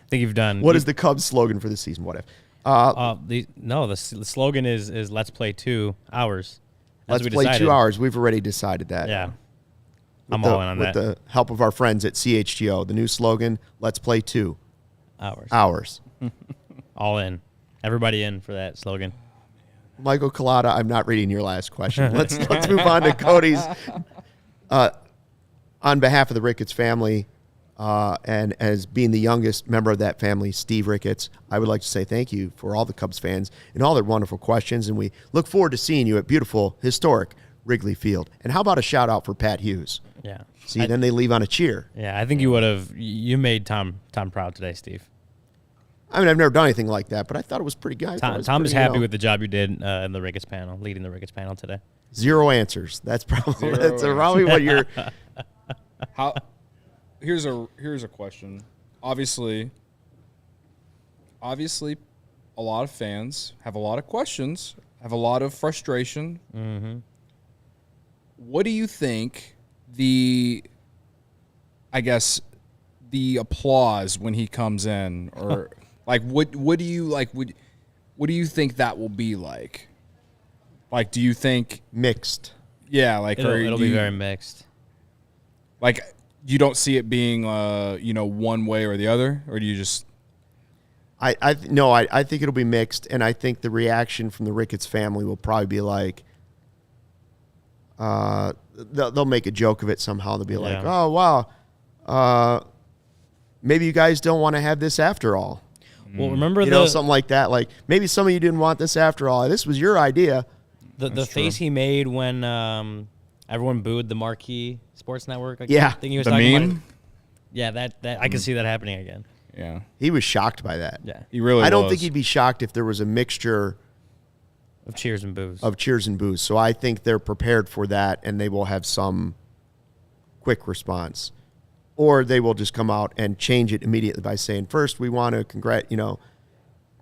think you've done. What is the Cubs slogan for the season? What if? The slogan is "Let's play 2 hours." Let's play 2 hours. We've already decided that. Yeah, I'm all in on that. With the help of our friends at CHGO, the new slogan: "Let's play 2 hours." All in. Everybody in for that slogan. Michael Collada, I'm not reading your last question. Let's move on to Cody's. On behalf of the Ricketts family, and as being the youngest member of that family, Steve Ricketts, I would like to say thank you for all the Cubs fans and all their wonderful questions, and we look forward to seeing you at beautiful, historic Wrigley Field. And how about a shout-out for Pat Hughes? Yeah. See, then they leave on a cheer. Yeah, I think you made Tom proud today, Steve. I mean, I've never done anything like that, but I thought it was pretty good. Tom is happy with the job you did in the Ricketts panel, leading the Ricketts panel today. 0 answers. That's probably what you're. Here's a question. Obviously, a lot of fans have a lot of questions, have a lot of frustration. Mm-hmm. What do you think the applause when he comes in, or like what do you think that will be like? Like, do you think mixed? Yeah, like it'll be very mixed. Like, you don't see it being one way or the other, or do you just? I think it'll be mixed, and I think the reaction from the Ricketts family will probably be like, they'll make a joke of it somehow. They'll be like, "Oh wow, maybe you guys don't want to have this after all." Well, remember something like that. Like, maybe some of you didn't want this after all. This was your idea. The face he made when everyone booed the Marquee Sports Network. Thing he was the talking meme. about. Yeah, that I can see that happening again. Yeah, he was shocked by that. Yeah, he really. I don't think he'd be shocked if there was a mixture of cheers and boos. So I think they're prepared for that, and they will have some quick response, or they will just come out and change it immediately by saying, first, we want to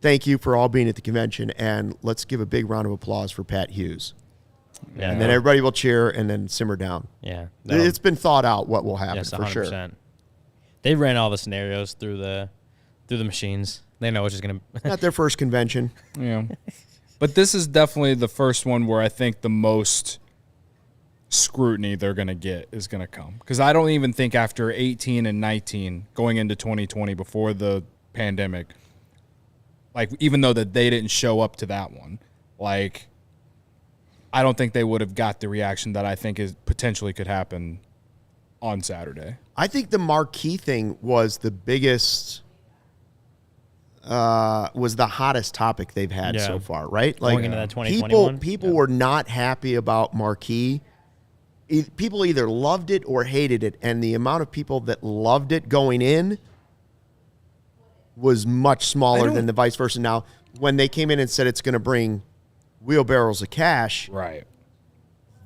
thank you for all being at the convention, and let's give a big round of applause for Pat Hughes. Yeah, and then everybody will cheer and then simmer down. Yeah. It's been thought out what will happen, yes, for sure. They ran all the scenarios through the machines. They know it's just going to... Not their first convention. Yeah. But this is definitely the first one where I think the most scrutiny they're going to get is going to come. Because I don't even think after 18 and 19, going into 2020 before the pandemic, like, even though that they didn't show up to that one, like, I don't think they would have got the reaction that I think is potentially could happen on Saturday. I think the marquee thing was the biggest, was the hottest topic they've had so far, right? Like, going into that 2021. People were not happy about marquee. People either loved it or hated it, and the amount of people that loved it going in was much smaller than the vice versa. Now, when they came in and said it's going to bring wheelbarrows of cash, right,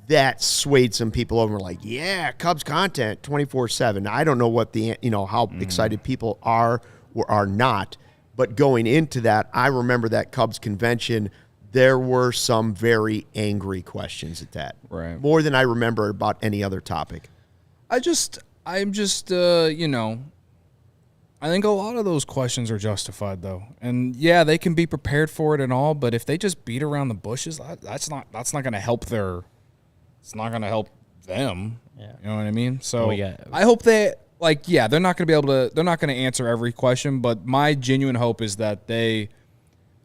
that swayed some people over, like, yeah, Cubs content 24/7. I don't know what how excited people are or are not, but going into that, I remember that Cubs convention, there were some very angry questions at that, right, more than I remember about any other topic. I'm just I think a lot of those questions are justified, though, and yeah, they can be prepared for it and all, but if they just beat around the bushes, that's not going to help them. Yeah. You know what I mean? So I hope they're not going to be able to. They're not going to answer every question, but my genuine hope is that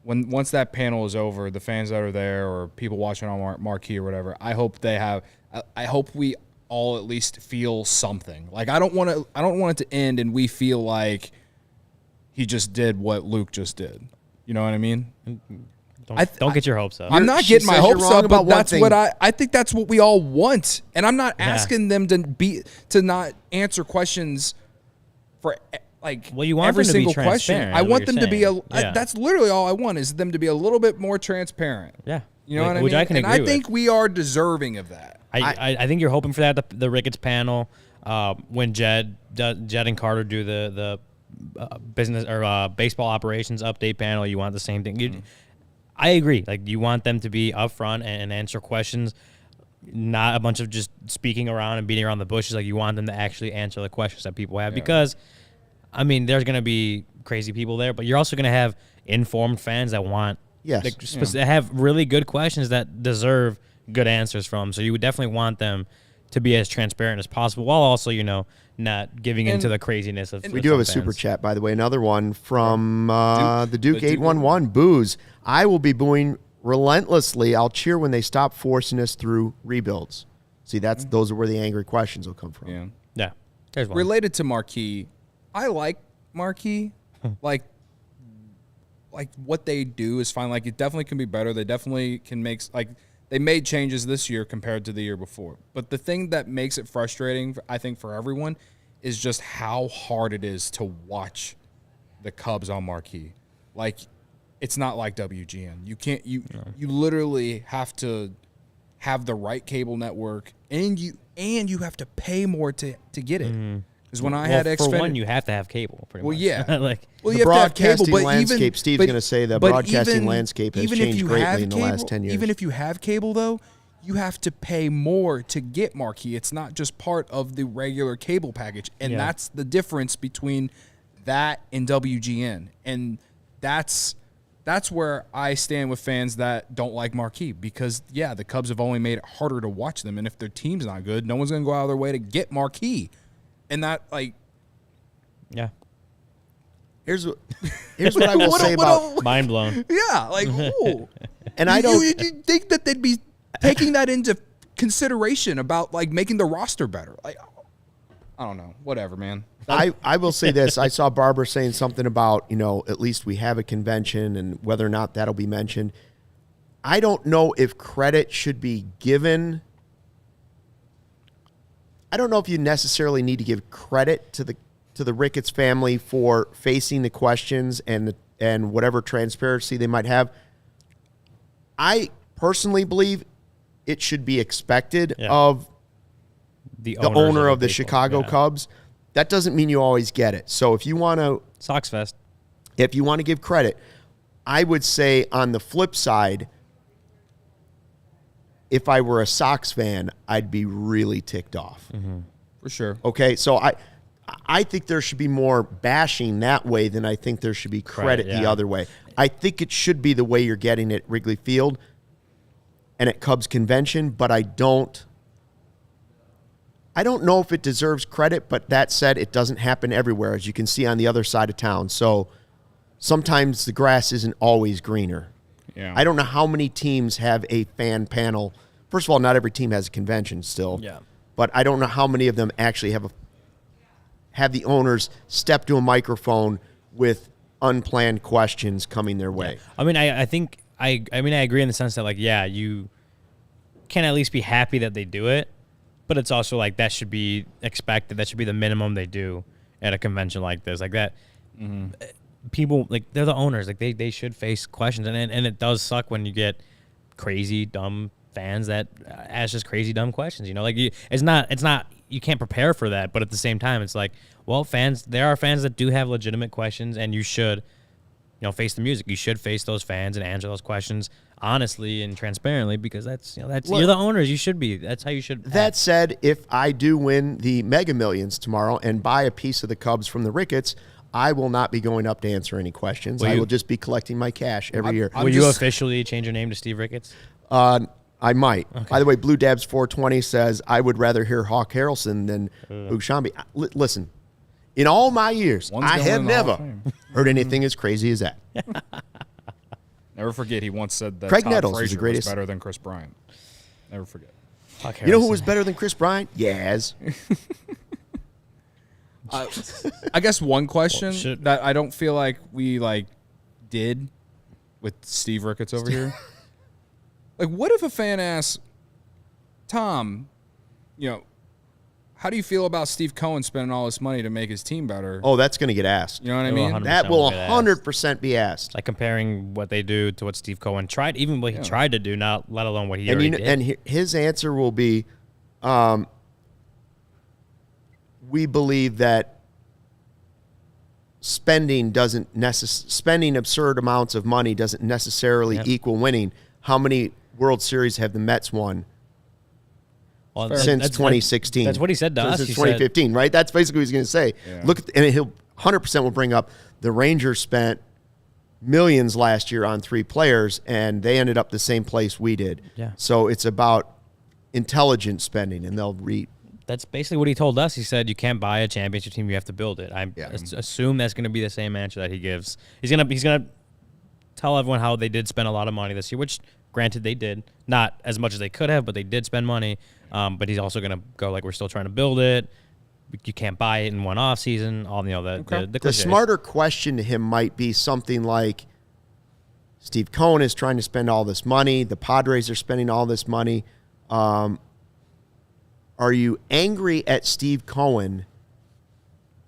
once that panel is over, the fans that are there or people watching on Marquee or whatever, I hope we all at least feel something. Like, I don't want it to end and we feel like he just did what Luke just did. You know what I mean? Don't get your hopes up. I'm not getting my hopes up, but that's what I think that's what we all want. And I'm not asking them to not answer questions for like Well, you want every them to be single question. transparent, I is what want you're them to be saying. that's literally all I want is them to be a little bit more transparent. Yeah. You know what I Which mean? I can and agree I think we are deserving of that. I think you're hoping for that. The Ricketts panel, when Jed and Carter do the business or baseball operations update panel, you want the same thing. I agree. Like, you want them to be upfront and answer questions, not a bunch of just speaking around and beating around the bushes. Like, you want them to actually answer the questions that people have because, I mean, there's going to be crazy people there, but you're also going to have informed fans that want that have really good questions that deserve good answers from. So you would definitely want them to be as transparent as possible, while also, not giving into the craziness of. We do have a super chat, by the way. Another one from the Duke 811 Booze. I will be booing relentlessly. I'll cheer when they stop forcing us through rebuilds. See, those are where the angry questions will come from. Yeah. There's one. Related to Marquee, I like Marquee. like what they do is fine. Like, it definitely can be better. They definitely can make they made changes this year compared to the year before. But the thing that makes it frustrating, I think, for everyone is just how hard it is to watch the Cubs on Marquee. Like, it's not like WGN. You can't you literally have to have the right cable network, and you have to pay more to get it. Because when I had Xfinity, for one, you have to have cable. Pretty much. Yeah. The you have to have cable, broadcasting but landscape, Steve's going to say the broadcasting landscape has changed greatly in the last 10 years. Even if you have cable, though, you have to pay more to get Marquee. It's not just part of the regular cable package. And that's the difference between that and WGN. And that's where I stand with fans that don't like Marquee. Because, the Cubs have only made it harder to watch them. And if their team's not good, no one's going to go out of their way to get Marquee. And that, Here's what I will say about mind blown. Yeah, like, ooh. And I don't you think that they'd be taking that into consideration about making the roster better. Like, I don't know. Whatever, man. I will say this. I saw Barbara saying something about, at least we have a convention and whether or not that'll be mentioned. I don't know if credit should be given. I don't know if you necessarily need to give credit to the Ricketts family for facing the questions and whatever transparency they might have. I personally believe it should be expected of the owner of the Chicago Cubs. That doesn't mean you always get it. So if you want to Sox Fest, if you want to give credit, I would say on the flip side, if I were a Sox fan, I'd be really ticked off. For sure. Okay, so I think there should be more bashing that way than I think there should be credit the other way. I think it should be the way you're getting it at Wrigley Field and at Cubs Convention, but I don't know if it deserves credit, but that said, it doesn't happen everywhere, as you can see on the other side of town. So sometimes the grass isn't always greener. Yeah. I don't know how many teams have a fan panel. First of all, not every team has a convention still. Yeah. But I don't know how many of them actually have the owners step to a microphone with unplanned questions coming their way. I mean, I think I agree in the sense that you can at least be happy that they do it, but it's also that should be expected. That should be the minimum they do at a convention like this. Like that, people they're the owners. They should face questions, and it does suck when you get crazy dumb fans that ask just crazy dumb questions. It's not you can't prepare for that, but at the same time, it's there are fans that do have legitimate questions, and you should, face the music. You should face those fans and answer those questions honestly and transparently, because that's you're the owners. You should be. That's how you should. That said, if I do win the Mega Millions tomorrow and buy a piece of the Cubs from the Ricketts, I will not be going up to answer any questions. I will just be collecting my cash every year. Will you officially change your name to Steve Ricketts? I might. Okay. By the way, Blue Dabs 420 says, I would rather hear Hawk Harrelson than Ushambi. Listen, in all my years, I have never heard anything as crazy as that. Never forget, he once said that Craig Todd Nettles Frazier was better than Chris Bryant. Never forget. You know who was better than Chris Bryant? Yaz. I guess one question that I don't feel like we did with Steve Ricketts over here. What if a fan asks, Tom, how do you feel about Steve Cohen spending all this money to make his team better? Oh, that's going to get asked. You know what I It will mean? 100% That will get asked. 100% be asked. Like comparing what they do to what Steve Cohen tried, even what he tried to do, not let alone what he And, already did. and his answer will be, we believe that spending absurd amounts of money doesn't necessarily equal winning. How many World Series have the Mets won Well, since 2016? That's what he said to us. Since He 2015, right? That's basically what he's going to say. Yeah. Look, and he'll 100% will bring up the Rangers spent millions last year on 3 players, and they ended up the same place we did. Yeah. So it's about intelligent spending, and they'll read. That's basically what he told us. He said, you can't buy a championship team, you have to build it. I assume that's going to be the same answer that he gives. He's gonna tell everyone how they did spend a lot of money this year, which, granted, they did. Not as much as they could have, but they did spend money. But he's also going to go like, we're still trying to build it. You can't buy it in one offseason. All the The cliches. smarter question to him might be something like, Steve Cohen is trying to spend all this money. The Padres are spending all this money. Are you angry at Steve Cohen,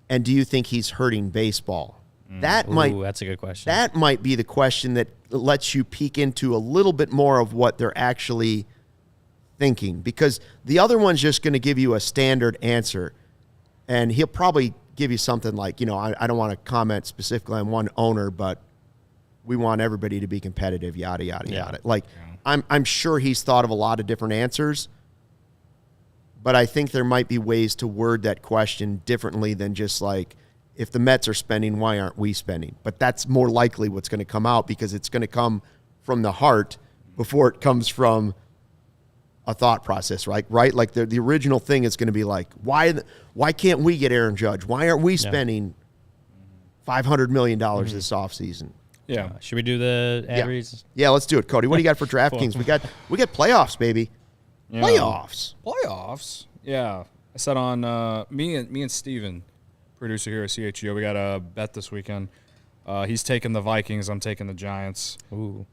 and do you think he's hurting baseball? That's a good question. That might be the question that lets you peek into a little bit more of what they're actually thinking, because the other one's just going to give you a standard answer, and he'll probably give you something like, I don't want to comment specifically on one owner, but we want everybody to be competitive, yada, yada, yada. I'm sure he's thought of a lot of different answers, but I think there might be ways to word that question differently than just like, if the Mets are spending, why aren't we spending? But that's more likely what's going to come out, because it's going to come from the heart before it comes from a thought process, right? Like the original thing is going to be like, why can't we get Aaron Judge? Why aren't we spending $500 million this offseason? Yeah. Should we do the ad reads? Yeah, let's do it, Cody. What do you got for DraftKings? We got playoffs, baby. Yeah. Playoffs. Yeah. I said on me and Steven, producer here at CHGO, we got a bet this weekend. He's taking the Vikings. I'm taking the Giants. Ooh.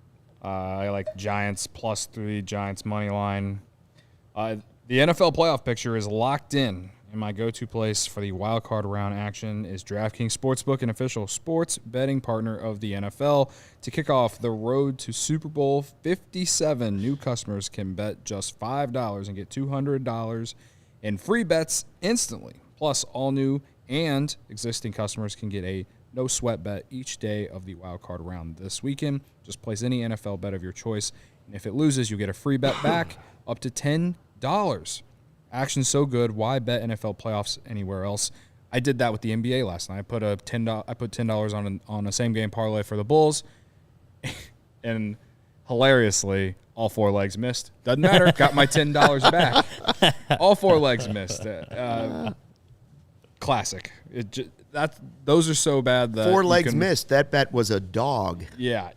I like Giants +3, Giants money line. The NFL playoff picture is locked in, and my go-to place for the wild card round action is DraftKings Sportsbook, an official sports betting partner of the NFL. To kick off the road to Super Bowl 57, new customers can bet just $5 and get $200 in free bets instantly. Plus, all new and existing customers can get a no-sweat bet each day of the wild card round this weekend. Just place any NFL bet of your choice, and if it loses, you get a free bet back up to $10. Action's so good, why bet NFL playoffs anywhere else? I did that with the NBA last night. I put $10 on a same-game parlay for the Bulls, and hilariously, all 4 legs missed. Doesn't matter. Got my $10 back. All 4 legs missed. Classic. Those are so bad that 4 legs missed. That bet was a dog. Yeah.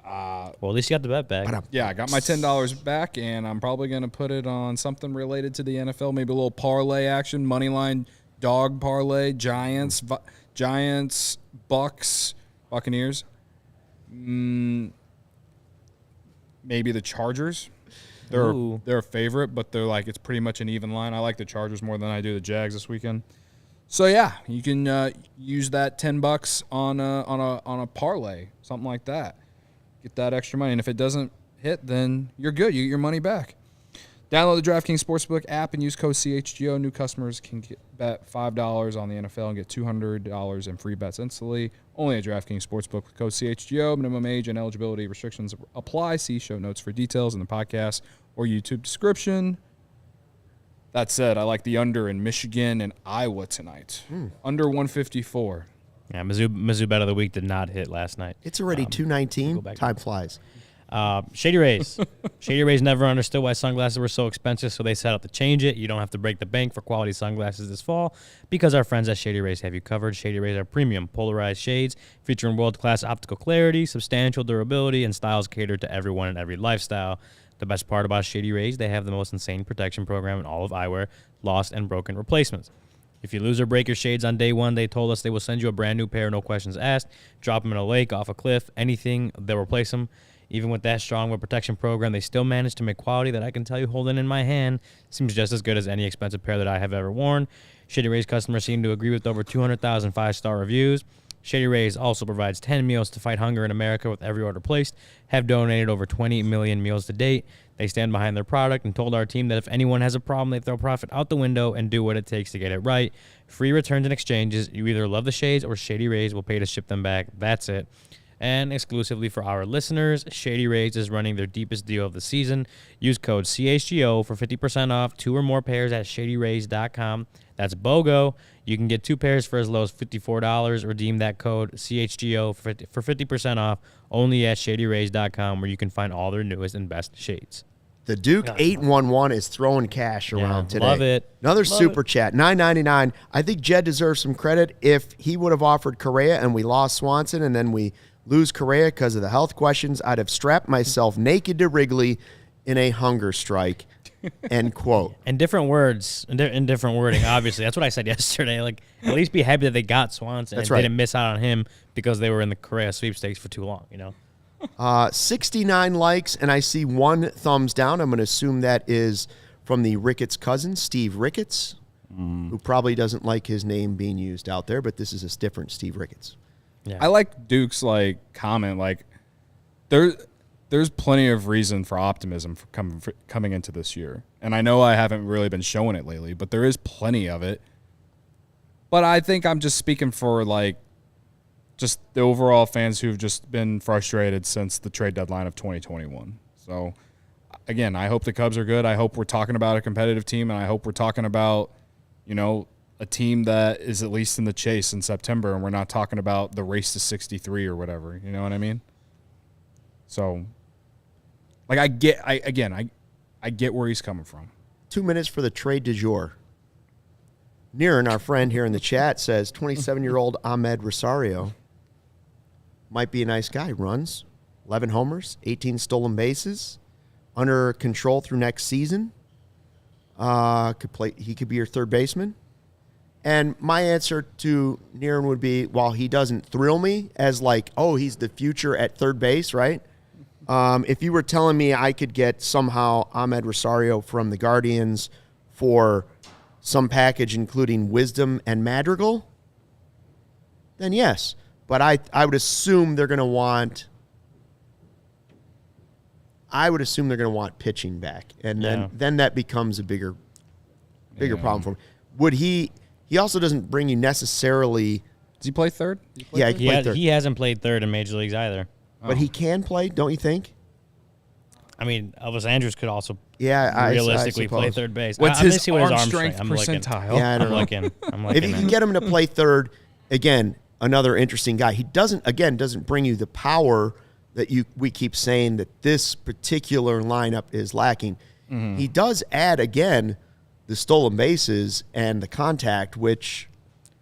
Well, at least you got the bet back. Yeah, I got my $10 back, and I'm probably going to put it on something related to the NFL, maybe a little parlay action, money line, dog parlay, Giants, Bucks, Buccaneers. Maybe the Chargers. They're a favorite, but they're like, it's pretty much an even line. I like the Chargers more than I do the Jags this weekend. So yeah, you can use that $10 on a parlay, something like that. Get that extra money, and if it doesn't hit, then you're good. You get your money back. Download the DraftKings Sportsbook app and use code CHGO. New customers can bet $5 on the NFL and get $200 in free bets instantly. Only at DraftKings Sportsbook with code CHGO. Minimum age and eligibility restrictions apply. See show notes for details in the podcast or YouTube description. That said, I like the under in Michigan and Iowa tonight. Under 154. Yeah, Mizzou bet of the week did not hit last night. It's already 2:19. Time flies. Shady Rays. Shady Rays never understood why sunglasses were so expensive, so they set out to change it. You don't have to break the bank for quality sunglasses this fall because our friends at Shady Rays have you covered. Shady Rays are premium polarized shades featuring world-class optical clarity, substantial durability, and styles catered to everyone and every lifestyle. The best part about Shady Rays, they have the most insane protection program in all of eyewear, lost and broken replacements. If you lose or break your shades on day one, they told us they will send you a brand new pair, no questions asked. Drop them in a lake, off a cliff, anything, they'll replace them. Even with that strong of a protection program, they still managed to make quality that I can tell you holding in my hand seems just as good as any expensive pair that I have ever worn. Shady Rays customers seem to agree with over 200,000 5-star reviews. Shady Rays also provides 10 meals to fight hunger in America with every order placed, have donated over 20 million meals to date. They stand behind their product and told our team that if anyone has a problem, they throw profit out the window and do what it takes to get it right. Free returns and exchanges. You either love the shades or Shady Rays will pay to ship them back. That's it. And exclusively for our listeners, Shady Rays is running their deepest deal of the season. Use code CHGO for 50% off 2 or more pairs at shadyrays.com. That's BOGO. You can get 2 pairs for as low as $54. Redeem that code CHGO for 50% off only at shadyrays.com, where you can find all their newest and best shades. The Duke 811 is throwing cash around today. Love it. Another super chat, $9.99. I think Jed deserves some credit. If he would have offered Correa and we lost Swanson and then we lose Correa because of the health questions, I'd have strapped myself naked to Wrigley in a hunger strike. End quote. And different words, in different wording, obviously. That's what I said yesterday. Like, at least be happy that they got Swanson and didn't miss out on him because they were in the Correa sweepstakes for too long, 69 likes, and I see 1 thumbs down. I'm going to assume that is from the Ricketts cousin, Steve Ricketts, who probably doesn't like his name being used out there, but this is a different Steve Ricketts. Yeah. I like Duke's comment. There's plenty of reason for optimism for coming into this year, and I know I haven't really been showing it lately, but there is plenty of it. But I think I'm just speaking for just the overall fans who've just been frustrated since the trade deadline of 2021. So, again, I hope the Cubs are good. I hope we're talking about a competitive team, and I hope we're talking about, a team that is at least in the chase in September, and we're not talking about the race to 63 or whatever. You know what I mean? So, I get where he's coming from. 2 minutes for the trade du jour. Niran, our friend here in the chat, says 27-year-old Ahmed Rosario might be a nice guy. Runs, 11 homers, 18 stolen bases, under control through next season. He could be your third baseman. And my answer to Niran would be, while he doesn't thrill me as he's the future at third base, right? If you were telling me I could get somehow Ahmed Rosario from the Guardians for some package including Wisdom and Madrigal, then yes. But I would assume they're going to want pitching back, and then that becomes a bigger problem for him. Would he also doesn't bring you necessarily. Does he play third? He hasn't played third in major leagues either. But he can play, don't you think? I mean, Elvis Andrus could also realistically play third base. What's I'm his arm strength percentile? Yeah, I don't know. I'm looking. If you can get him to play third, again, another interesting guy. He doesn't bring you the power that we keep saying that this particular lineup is lacking. Mm-hmm. He does add, again, the stolen bases and the contact, which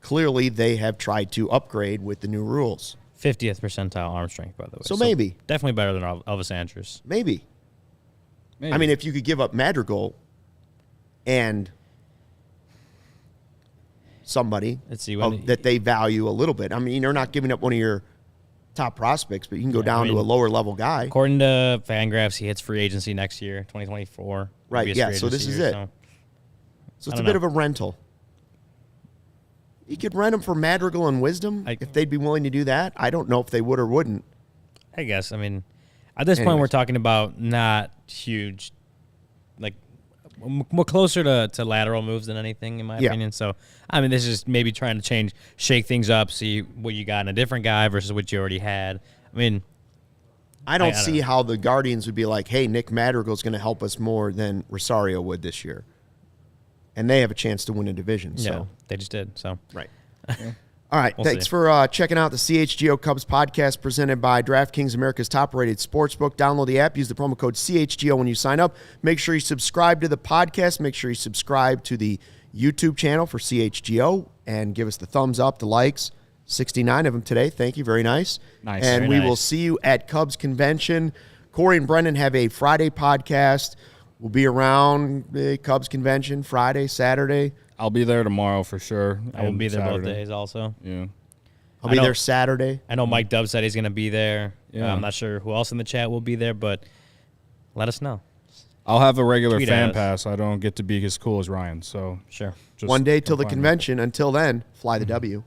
clearly they have tried to upgrade with the new rules. 50th percentile arm strength, by the way. So maybe. Definitely better than Elvis Andrus. Maybe. I mean, if you could give up Madrigal and somebody that they value a little bit. I mean, you're not giving up one of your top prospects, but you can go down to a lower level guy. According to Fangraphs, he hits free agency next year, 2024. Right, yeah, so this is it. So it's a bit of a rental. You could rent him for Madrigal and Wisdom if they'd be willing to do that. I don't know if they would or wouldn't. I guess. I mean, at this point, we're talking about not huge, more closer to lateral moves than anything, in my opinion. So, I mean, this is maybe trying to shake things up, see what you got in a different guy versus what you already had. I mean, I don't see how the Guardians would be like, hey, Nick Madrigal's going to help us more than Rosario would this year. And they have a chance to win a division. So they just did. So right. All right. Thanks for checking out the CHGO Cubs podcast presented by DraftKings, America's top-rated sportsbook. Download the app. Use the promo code CHGO when you sign up. Make sure you subscribe to the podcast. Make sure you subscribe to the YouTube channel for CHGO and give us the thumbs up, the likes. 69 of them today. Thank you. Very nice. Nice. And we will see you at Cubs Convention. Corey and Brendan have a Friday podcast. We'll be around the Cubs Convention Friday, Saturday. I'll be there tomorrow for sure. I will be there both days also. Yeah. I'll be there Saturday. I know Mike Dub said he's going to be there. Yeah. I'm not sure who else in the chat will be there, but let us know. I'll have a regular Tweet at fan us. pass. I don't get to be as cool as Ryan, so Sure. just One day till the don't find me. convention. Until then, fly the W.